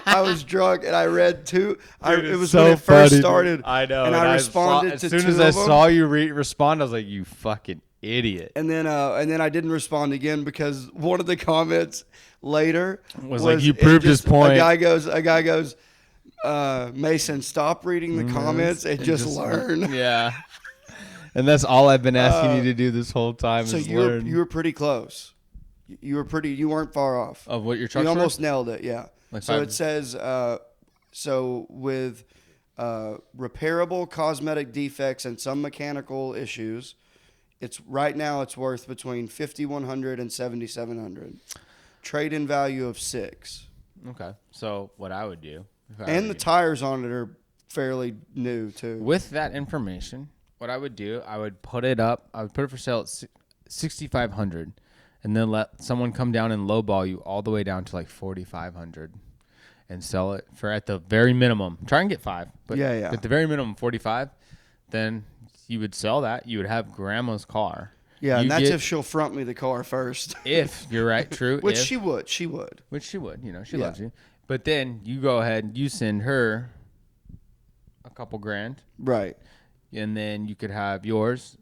I was drunk and I read two. It was so when it first funny, started. dude. I know. And I responded to two of them. As soon as I saw you respond, I was like, you fucking idiot. And then I didn't respond again because one of the comments later was like, you proved his point. A guy goes, Mason, stop reading the comments and just learn. Yeah. And that's all I've been asking you to do this whole time is learn. You were pretty close. You weren't far off. Of what your truck? You almost nailed it, yeah. Like so it says, with repairable cosmetic defects and some mechanical issues, right now it's worth between $5,100 and $7,700. Trade-in value of $6,000. Okay. So what I would do. And the tires on it are fairly new too. With that information, what I would do, I would put it up. I would put it for sale at $6,500, and then let someone come down and lowball you all the way down to like $4,500, and sell it for at the very minimum. Try and get $5,000, but at the very minimum $45,000. Then you would sell that. You would have grandma's car. Yeah, and that's if she'll front me the car first. If you're right, true. Which she would. Which she would. You know, she loves you. But then you go ahead and you send her a couple grand. Right. And then you could have yours,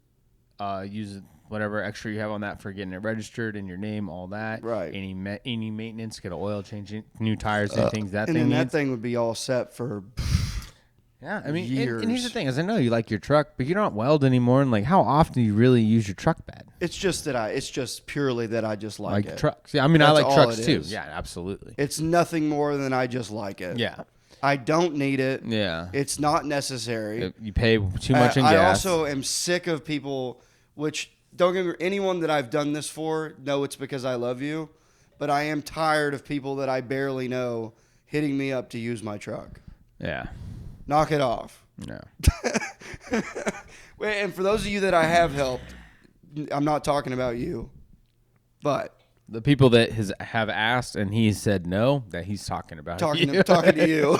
use whatever extra you have on that for getting it registered in your name, all that. Right. Any maintenance, get an oil change, new tires, and things that and thing then needs. that thing would be all set for Yeah, I mean, years. And here's the thing, is I know you like your truck, but you don't weld anymore. And like, how often do you really use your truck bed? It's just purely that I just like it. Trucks. Yeah, I mean, That's I like all trucks it too. is. Yeah, absolutely. It's nothing more than I just like it. Yeah. I don't need it. Yeah. It's not necessary. You pay too much in gas. I also am sick of people, which don't get me, anyone that I've done this for, know it's because I love you, but I am tired of people that I barely know hitting me up to use my truck. Yeah. Knock it off. No. And for those of you that I have helped, I'm not talking about you, but the people that have asked and he said no, that he's talking about talking to you.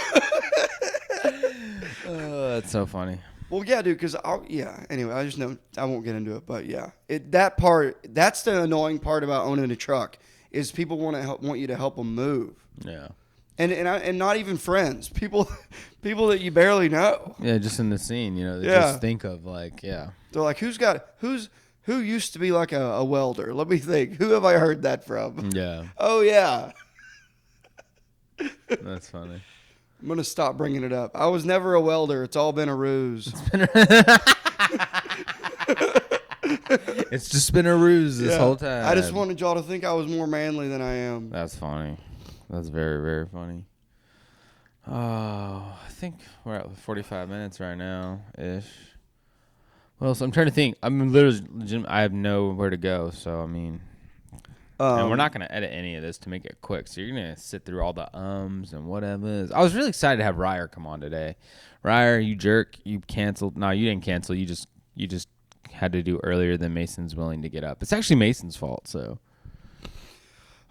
That's so funny. Well, yeah, dude. Because anyway, I just know I won't get into it, but yeah, that's the annoying part about owning a truck is people want you to help them move. Yeah. And not even friends, people that you barely know. Yeah, just in the scene, you know, they just think of like, yeah. They're like, who used to be like a welder? Let me think. Who have I heard that from? Yeah. Oh yeah. That's funny. I'm gonna stop bringing it up. I was never a welder. It's all been a ruse. It's just been a ruse this whole time. I just wanted y'all to think I was more manly than I am. That's funny. That's very, very funny. Oh, I think we're at 45 minutes right now, ish. Well, so I'm trying to think. I'm literally, I have nowhere to go. So, I mean, and we're not going to edit any of this to make it quick. So you're going to sit through all the ums and whatever. I was really excited to have Ryer come on today. Ryer, you jerk. You canceled. No, you didn't cancel. You just had to do earlier than Mason's willing to get up. It's actually Mason's fault, so.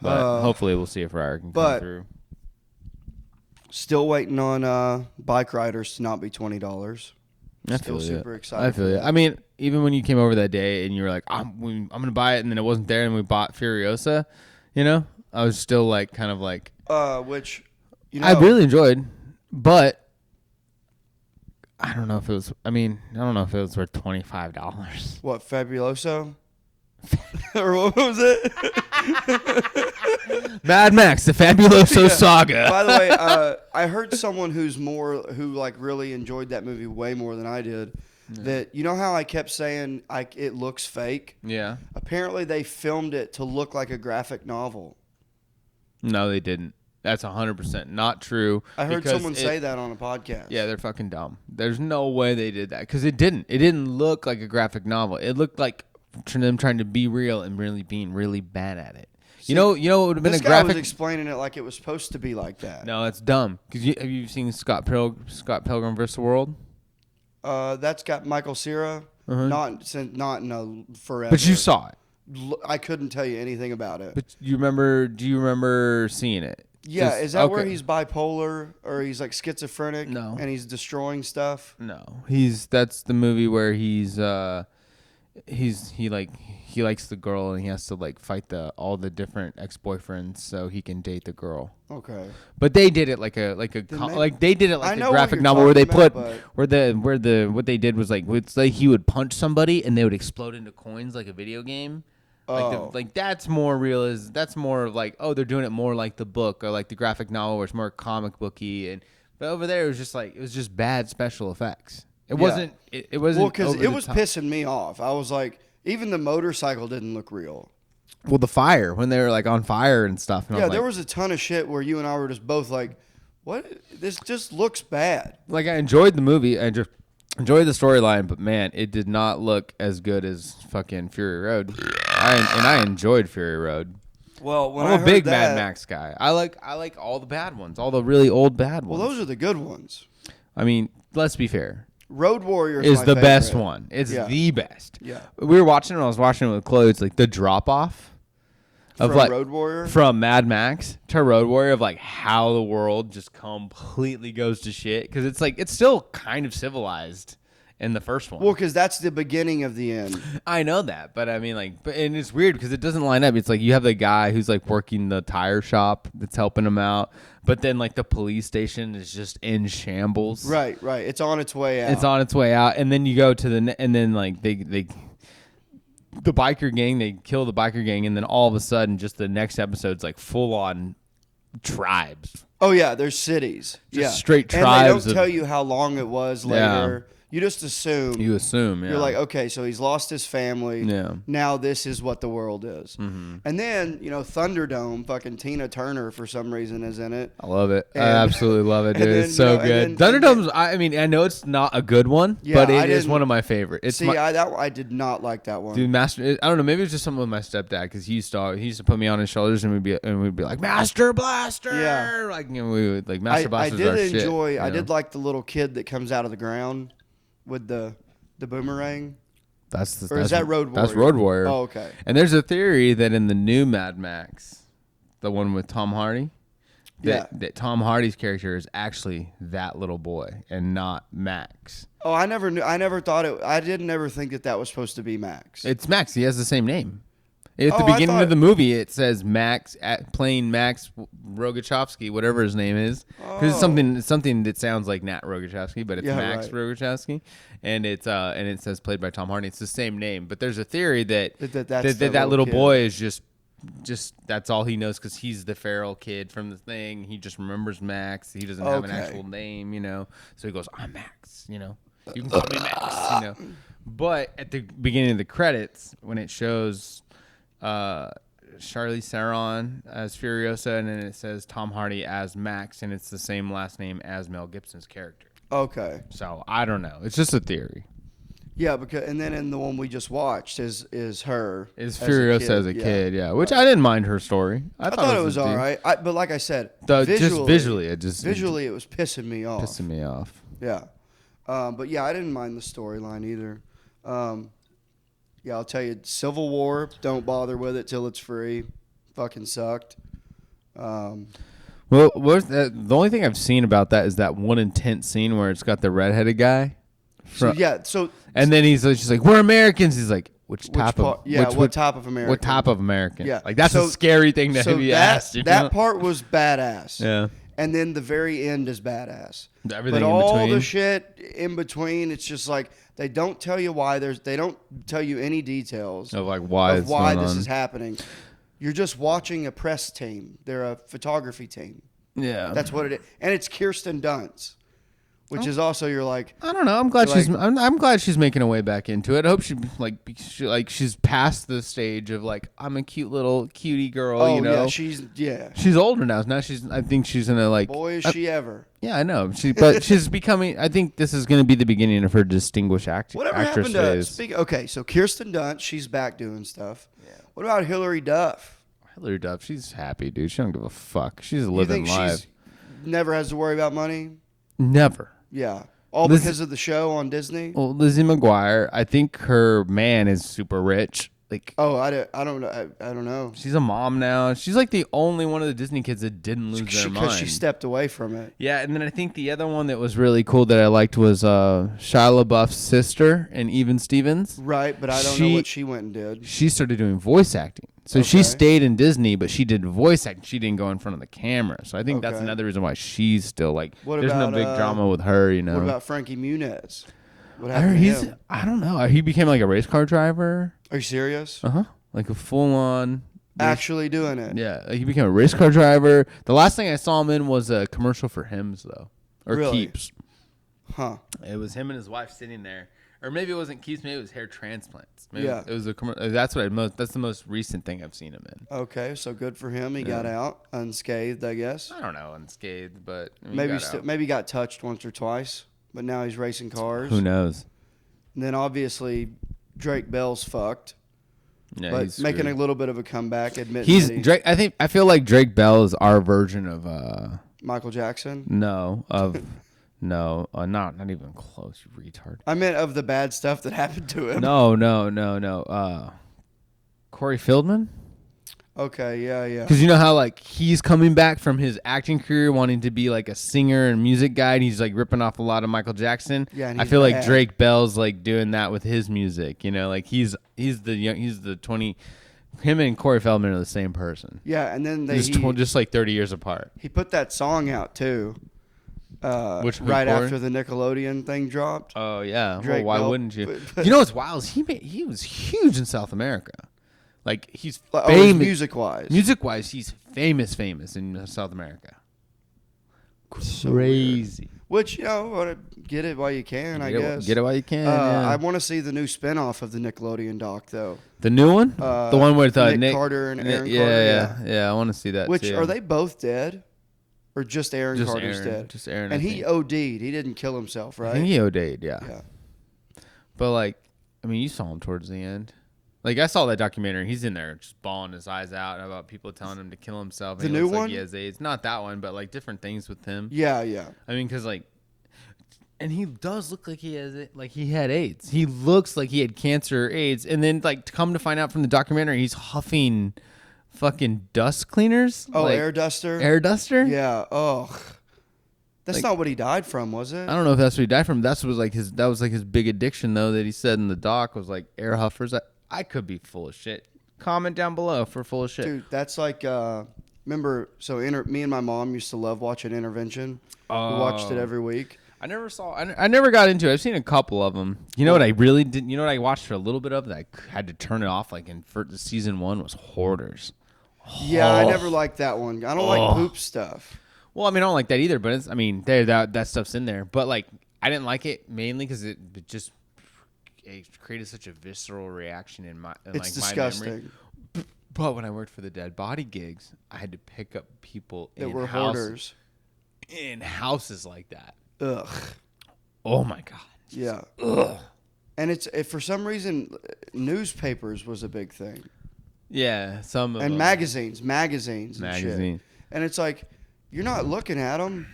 But hopefully we'll see if Ryer can come through. Still waiting on bike riders to not be $20. Still super excited. I feel you. I mean, even when you came over that day and you were like, I'm going to buy it, and then it wasn't there, and we bought Furiosa, you know, I was still like, kind of like. Which, you know. I really enjoyed, but I don't know if it was. I mean, I don't know if it was worth $25. What, Fabuloso? Or what was it? Mad Max: The Fabuloso Saga. By the way, I heard someone who like really enjoyed that movie way more than I did. That, you know how I kept saying it looks fake? Yeah. Apparently they filmed it to look like a graphic novel. No, they didn't. That's 100% not true. I heard because someone say that on a podcast. Yeah, they're fucking dumb. There's no way they did that because it didn't. It didn't look like a graphic novel. It looked like them trying to be real and really being really bad at it. See, you know, it would have been this a guy graphic. was explaining it like it was supposed to be like that. No, it's dumb. Because have you seen Scott Pilgrim vs. the World? That's got Michael Cera. Not no forever. But you saw it. I couldn't tell you anything about it. But you remember? Do you remember seeing it? Yeah, Just- is that where okay. he's bipolar or he's like schizophrenic? No. And he's destroying stuff? No, that's the movie where he likes the girl and he has to like fight all the different ex-boyfriends so he can date the girl. Okay. But they did it like a maybe- they did it I like know a what graphic you're novel where they talking put about, what they did was like it's like he would punch somebody and they would explode into coins like a video game. Oh. Like that's more real. That's more of like, oh, they're doing it more like the book or like the graphic novel where it's more comic booky. But over there it was just bad special effects. It wasn't. It wasn't. Well, because over it the was top. pissing me off. I was like, even the motorcycle didn't look real. Well, the fire when they were like on fire and stuff. And I Yeah, was there like, was a ton of shit where you and I were just both like, what? This just looks bad. like I enjoyed the movie. I just enjoyed the storyline, but man, it did not look as good as fucking Fury Road. I enjoyed Fury Road. Well, when I I'm a heard big that, Mad Max guy. I like all the bad ones, all the really old bad Well, ones. those are the good ones. I mean, let's be fair. Road Warrior Is my the best favorite. one. It's Yeah. the best. Yeah. We were watching it. I was watching it with Chloe. It's like the drop off of From like Road Warrior? from Mad Max to Road Warrior of like how the world just completely goes to shit because it's like it's still kind of civilized in the first one. Well, because that's the beginning of the end. I know that, but I mean, like, and it's weird because it doesn't line up. It's like you have the guy who's like working the tire shop that's helping him out, but then like the police station is just in shambles. Right. It's on its way out. It's on its way out, and then you go to and then like the biker gang, they kill the biker gang, and then all of a sudden, just the next episode's like full on tribes. Oh yeah, there's cities. Just yeah, straight And tribes they of- don't tell you how long it was Yeah. later. You just assume. You assume, yeah. You're like, okay, so he's lost his family. Yeah. Now this is what the world is. Mm-hmm. And then, Thunderdome, fucking Tina Turner for some reason is in it. I love it. I And- absolutely love it, and dude. then, It's so and good. then- Thunderdome's. I mean, I know it's not a good one, Yeah, but I it is didn't- one of my favorite. It's See, my, I did not like that one. dude, Master. I don't know. Maybe it's just something with my stepdad because he used to put me on his shoulders and we'd be like Master Blaster. Yeah. Like we would like Master I Blaster's did our shit, enjoy. you I know? did like the little kid that comes out of the ground with the boomerang. Or is that Road Warrior? That's Road Warrior. Oh, okay. And there's a theory that in the new Mad Max, the one with Tom Hardy, that Tom Hardy's character is actually that little boy and not Max. Oh, I never knew. I never thought it. I didn't ever think that was supposed to be Max. It's Max. He has the same name. At the Oh, I beginning thought- of the movie, it says Max, playing Max Rogachowski, whatever his name is. Because it's something that sounds like Nat Rogachowski, but it's Yeah, Max right. Rogachowski, and it says played by Tom Hardy. It's the same name, but there's a theory that That's that the little kid. boy is just that's all he knows because he's the feral kid from the thing. He just remembers Max. He doesn't have an Okay. actual name, So he goes, "I'm Max," You can call me Max, But at the beginning of the credits, when it shows Charlize Theron as Furiosa, and then it says Tom Hardy as Max, and it's the same last name as Mel Gibson's character. Okay. So I don't know. It's just a theory. Yeah, and then in the one we just watched is her Is as Furiosa as a kid, yeah. Which I didn't mind her story. I thought it was all right. But like I said, visually, it just it was pissing me off. pissing me off. Yeah. But yeah, I didn't mind the storyline either. Yeah, I'll tell you, Civil War, don't bother with it till it's free. Fucking sucked. Well, the only thing I've seen about that is that one intense scene where it's got the redheaded guy. And then he's just like, "We're Americans." He's like, "What type of American? What type of American? Yeah, Yeah. like that's a scary thing to be asked. That part was badass. Yeah. and then the very end is badass. Everything But in all between. the shit in between, it's just like they don't tell you why. They don't tell you any details Of like why of it's why going this on. is happening. You're just watching a press team. They're a photography team. Yeah. That's what it is, and it's Kirsten Dunst, which is also you're like, I don't know. I'm glad Like- I'm glad she's making her way back into it. I hope she's past the stage of like I'm a cute little cutie girl. oh you know, yeah, she's older now. Now I think she's gonna like. boy is she ever. Yeah, I know. But she's becoming. I think this is gonna be the beginning of her distinguished Whatever actress happened to phase. okay? So Kirsten Dunst, she's back doing stuff. What about Hillary Duff? Hillary Duff, she's happy, dude. She don't give a fuck. She's You living think life. she's never has to worry about money? Never. Yeah, all Liz- because of the show on Disney. Well, Lizzie McGuire, I think her man is super rich. Like, Oh, I don't know. I don't know. she's a mom now. She's like the only one of the Disney kids that didn't lose their mind. Because she stepped away from it. Yeah, and then I think the other one that was really cool that I liked was Shia LaBeouf's sister and Even Stevens. Right, but I don't know what she went and did. She started doing voice acting. So she Okay. stayed in Disney, but she did voice acting. She didn't go in front of the camera. So I think that's Okay. another reason why she's still like, What there's about, no big drama with her, you know. What about Frankie Muniz? What I happened heard to he's, him? I don't know. He became like a race car driver. Are you serious? Like a full on. Actually doing it? Yeah, like he became a race car driver. The last thing I saw him in was a commercial for Hims, though. Or Really? Keeps. Huh. It was him and his wife sitting there. Or maybe it wasn't Keeps, maybe it was hair transplants. Maybe Yeah. It was a that's the most recent thing I've seen him in. Okay, so good for him. He got out unscathed, I guess. I don't know, unscathed, but I mean, he Maybe got out. maybe got touched once or twice, but now he's racing cars. Who knows? And then obviously Drake Bell's fucked, Yeah, but he's making a screwed. little bit of a comeback. Admitting He's that he- Drake. I feel like Drake Bell is our version of Michael Jackson. no of no not even close. You retard. I meant of the bad stuff that happened to him. No. Corey Feldman. Okay, yeah. Because you know how like he's coming back from his acting career, wanting to be like a singer and music guy, and he's like ripping off a lot of Michael Jackson. Yeah, and I he's feel like bad. Drake Bell's like doing that with his music. You know, like he's the 20. Him and Corey Feldman are the same person. Yeah, and then Just like 30 years apart. he put that song out too. Which right Corey? after the Nickelodeon thing dropped. Oh yeah. Well, Drake why Bell- wouldn't you? but- You know what's wild? Is he was huge in South America. Like he's Oh, famous music wise. Music wise, he's famous in South America. So Crazy. Which, get it while you can, I guess. Get it while you can. yeah. I want to see the new spinoff of the Nickelodeon doc, though. The new one, the one with Nick Carter and Aaron Carter. yeah. I want to see that. Which, too. are they both dead? Or just Aaron Just Carter's Aaron, dead? just Aaron, And I he think. OD'd. He didn't kill himself, right? I think he OD'd, yeah. Yeah. But like, I mean, you saw him towards the end. Like I saw that documentary. He's in there just bawling his eyes out about people telling him to kill himself. And The he new looks one? Like he has AIDS. Not that one, but like different things with him. Yeah. I mean, because like, and he does look like he has it. Like he had AIDS. He looks like he had cancer or AIDS. And then like to come to find out from the documentary, he's huffing fucking dust cleaners. Oh, like, air duster? air duster. Yeah. Oh. That's Like- not what he died from, was it? I don't know if that's what he died from. That was like his big addiction though that he said in the doc was like air huffers. I could be full of shit. Comment down below for full of shit. Dude, that's like, remember, me and my mom used to love watching Intervention. We watched it every week. I never got into it. I've seen a couple of them. You know what I really did? You know what I watched for a little bit of that I had to turn it off like in season 1 was Hoarders. Yeah, I Oh. never liked that one. I don't like poop stuff. Well, I mean, I don't like that either, but that stuff's in there. But like, I didn't like it mainly because it created such a visceral reaction in my It's like disgusting. my memory. But when I worked for the dead body gigs, I had to pick up people That in were houses, hoarders. in houses like that. Ugh. Oh my god. Yeah. Ugh. And for some reason, newspapers was a big thing. Yeah, some of And them. magazines and shit. Magazine. And it's like, you're not looking at them.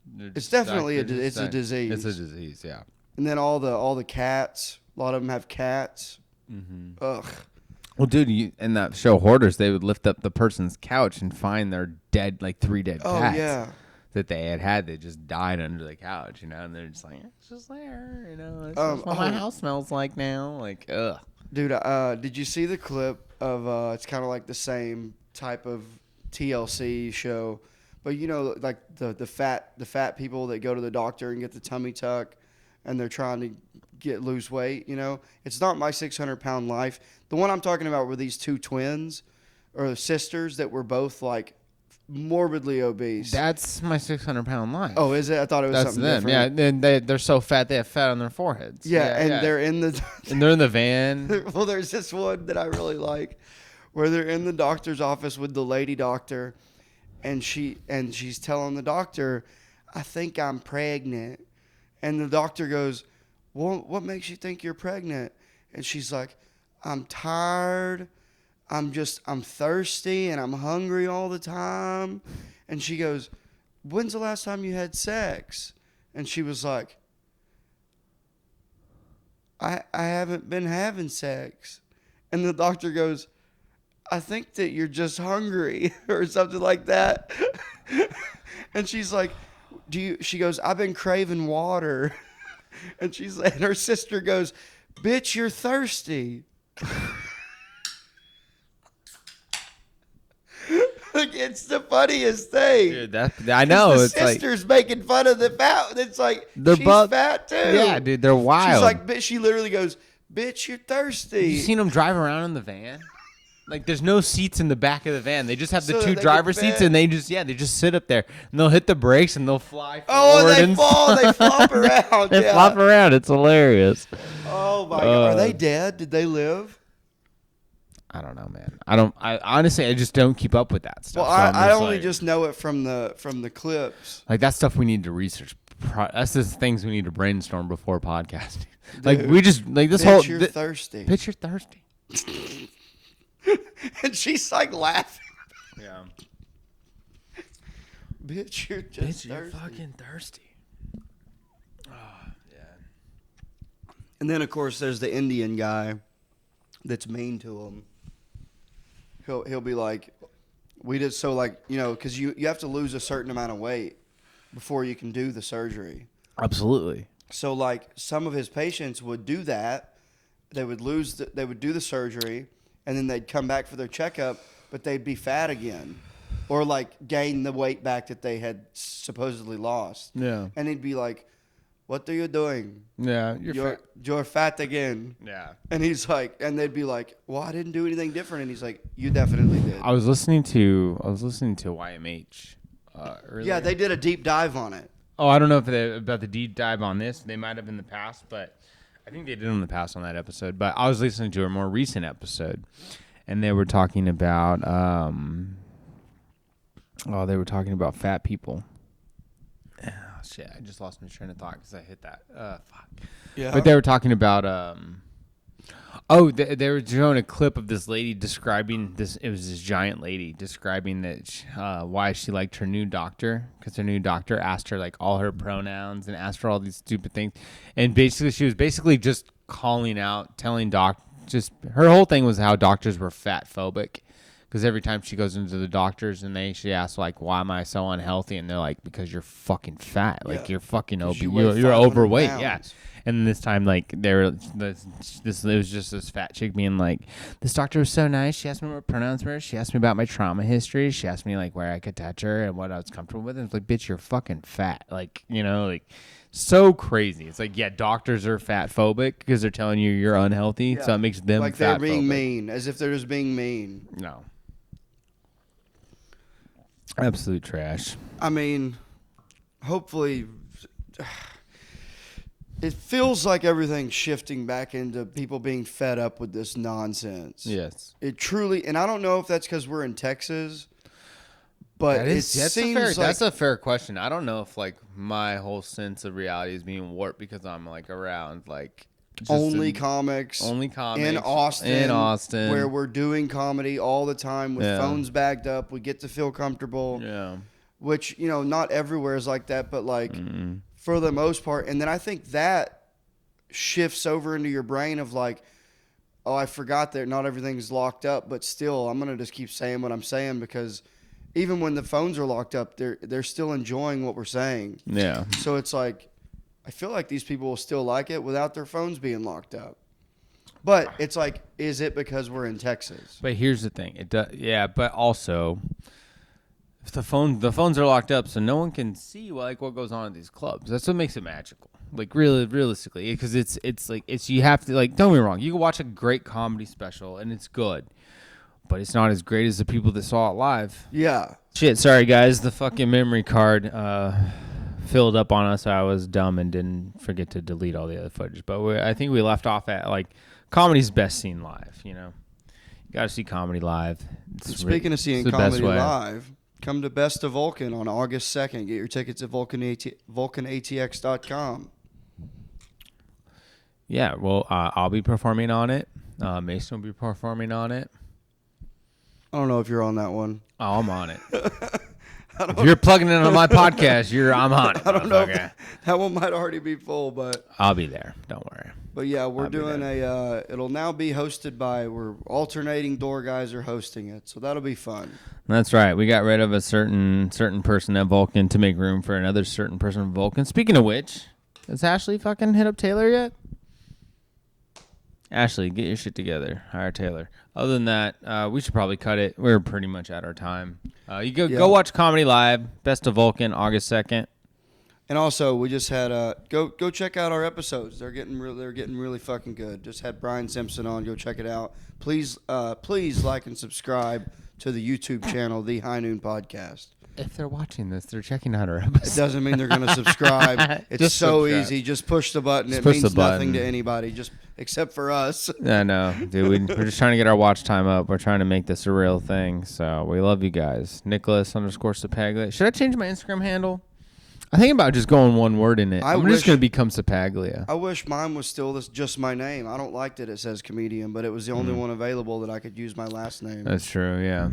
They're It's just definitely stuck. They're it's just a stuck. disease. It's a disease, yeah. And then all the cats. A lot of them have cats. Mm-hmm. Ugh. Well, dude, in that show Hoarders, they would lift up the person's couch and find their dead, like 3 dead Oh cats yeah. that they had. They just died under the couch, you know, and they're just like, it's just there, you know. It's just what my house smells like now. Like, ugh. Dude, did you see the clip of? It's kind of like the same type of TLC show, But you know, like the fat people that go to the doctor and get the tummy tuck, and they're trying to lose weight. You know, it's not my 600-pound life. The one I'm talking about were these two twins or sisters that were both like morbidly obese. That's my 600-pound life. Oh, is it? I thought it was That's something them. different. Yeah, they're so fat they have fat on their foreheads. Yeah, they're in the. And they're in the van. Well, there's this one that I really like, where they're in the doctor's office with the lady doctor, and she's telling the doctor, "I think I'm pregnant," and the doctor goes, "Well, what makes you think you're pregnant?" And she's like, "I'm tired. I'm thirsty and I'm hungry all the time." And she goes, "When's the last time you had sex?" And she was like, I haven't been having sex. And the doctor goes, "I think that you're just hungry," or something like that. And she's like, she goes, "I've been craving water." And her sister goes, "Bitch, you're thirsty." Like, it's the funniest thing. Dude, I know. The It's sister's making fun of the fat. It's like, she's fat too. Yeah, dude, they're wild. She's like, bitch. She literally goes, "Bitch, you're thirsty." You seen them drive around in the van? Like, there's no seats in the back of the van. They just have the So two that they driver can seats, fit. and they just sit up there, and they'll hit the brakes, and they'll fly Oh, forward. they and fall. They flop around. They yeah. flop around. It's hilarious. Oh my god. Are they dead? Did they live? I don't know, man. I honestly, I just don't keep up with that stuff. Well, So I'm I only like, just know it from the clips. like that stuff we need to research. That's the things we need to brainstorm before podcasting. Like we just like this Bitch, whole you're thirsty. Bitch, you're thirsty. And she's like laughing. Yeah. Bitch, you're just Bitch, thirsty. you're fucking thirsty. Oh, yeah. And then of course there's the Indian guy that's mean to him. He'll be like, "We did so, like, you know, because you have to lose a certain amount of weight before you can do the surgery." Absolutely. So like some of his patients would do that. They would they would do the surgery, and then they'd come back for their checkup, but they'd be fat again, or like gain the weight back that they had supposedly lost. Yeah. And he'd be like, "What are you doing? Yeah. You're fat again." Yeah. And he's like, and they'd be like, "Well, I didn't do anything different." And he's like, "You definitely did." I was listening to YMH earlier. Yeah, they did a deep dive on it. Oh, I don't know if about the deep dive on this. They might have in the past, but I think they did in the past on that episode. But I was listening to a more recent episode, and they were talking about they were talking about fat people. Oh, shit, I just lost my train of thought because I hit that. Fuck. Yeah. But they were talking about they were showing a clip of this lady describing this. It was this giant lady describing that why she liked her new doctor, because her new doctor asked her like all her pronouns and asked her all these stupid things, and basically she was just calling out, telling just her whole thing was how doctors were fat phobic. Because every time she goes into the doctors and she asks like, "Why am I so unhealthy?" and they're like, "Because you're fucking fat. Like Yeah. you're fucking obese. You weigh You're 500 overweight." pounds. Yeah. And this time, like, it was just this fat chick being like, "This doctor was so nice. She asked me what pronouns were. She asked me about my trauma history. She asked me like where I could touch her and what I was comfortable with." And it's like, "Bitch, you're fucking fat." Like, you know, like so crazy. It's like, yeah, doctors are fat phobic because they're telling you you're unhealthy, Yeah. so it makes them like fat they're being phobic. mean, as if they're just being mean. No. Absolute trash. I mean, hopefully, it feels like everything's shifting back into people being fed up with this nonsense. Yes. It truly, and I don't know if that's because we're in Texas, but That's seems a fair question. I don't know if like my whole sense of reality is being warped because I'm like around like just only comics in Austin, where we're doing comedy all the time with Yeah. phones bagged up. We get to feel comfortable, Yeah. which, you know, not everywhere is like that, but like for the most part. And then I think that shifts over into your brain of like, oh, I forgot that not everything's locked up, but still I'm going to just keep saying what I'm saying, because even when the phones are locked up, they're still enjoying what we're saying. Yeah. So it's like, I feel like these people will still like it without their phones being locked up. But it's like, is it because we're in Texas? But here's the thing. It does, yeah, but also The phones are locked up, so no one can see like what goes on at these clubs. That's what makes it magical. Like really, realistically, because it's you have to like. Don't get me wrong. You can watch a great comedy special and it's good, but it's not as great as the people that saw it live. Yeah. Shit, sorry guys. The fucking memory card filled up on us. I was dumb and didn't forget to delete all the other footage. But I think we left off at like comedy's best seen live. You know, you got to see comedy live. Speaking of seeing comedy live. Come to Best of Vulcan on August 2nd. Get your tickets at vulcanatx.com. Yeah, well, I'll be performing on it. Mason will be performing on it. I don't know if you're on that one. Oh, I'm on it. If you're plugging into my podcast, I'm on it. I don't know. That one might already be full, but I'll be there. Don't worry. But yeah, we're doing it'll now be hosted we're alternating door guys are hosting it. So that'll be fun. That's right. We got rid of a certain person at Vulcan to make room for another certain person at Vulcan. Speaking of which, has Ashley fucking hit up Taylor yet? Ashley, get your shit together. Hire Taylor. Other than that, we should probably cut it. We're pretty much at our time. You go watch Comedy Live, Best of Vulcan, August 2nd. And also, we just had go check out our episodes. They're getting really fucking good. Just had Brian Simpson on. Go check it out. Please like and subscribe to the YouTube channel, The High Noon Podcast. If they're watching this, they're checking out our episodes. It doesn't mean they're going to subscribe. It's just so subscribe. Easy. Just push the button. It means nothing to anybody, just except for us. I know, dude. We're just trying to get our watch time up. We're trying to make this a real thing. So we love you guys. Nicholas_Sapaglia. Should I change my Instagram handle? I'm thinking about just going one word in it. I'm just going to become Sapaglia. I wish mine was still just my name. I don't like that it says comedian, but it was the only one available that I could use my last name. That's true, yeah.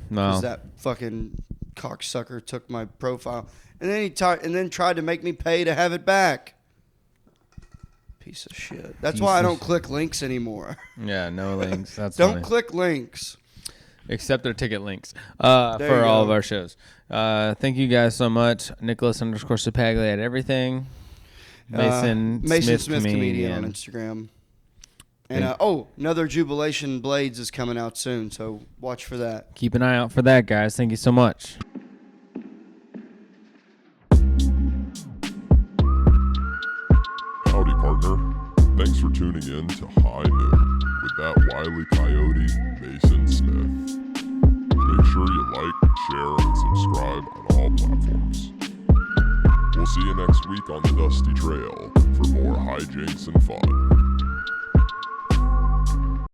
Because that fucking cocksucker took my profile. And then he tried to make me pay to have it back. Piece of shit. That's why I don't click links anymore. Yeah, no links. That's Don't funny. click links. Except their ticket links for all of our shows. Thank you guys so much. Nicholas_Sapaglia at everything. Mason Smith comedian on Instagram. And another Jubilation Blades is coming out soon, so watch for that. Keep an eye out for that, guys. Thank you so much. Howdy, partner. Thanks for tuning in to High Noon with that wily coyote, Mason Smith. Make sure you like, share, and subscribe on all platforms. We'll see you next week on the Dusty Trail for more hijinks and fun.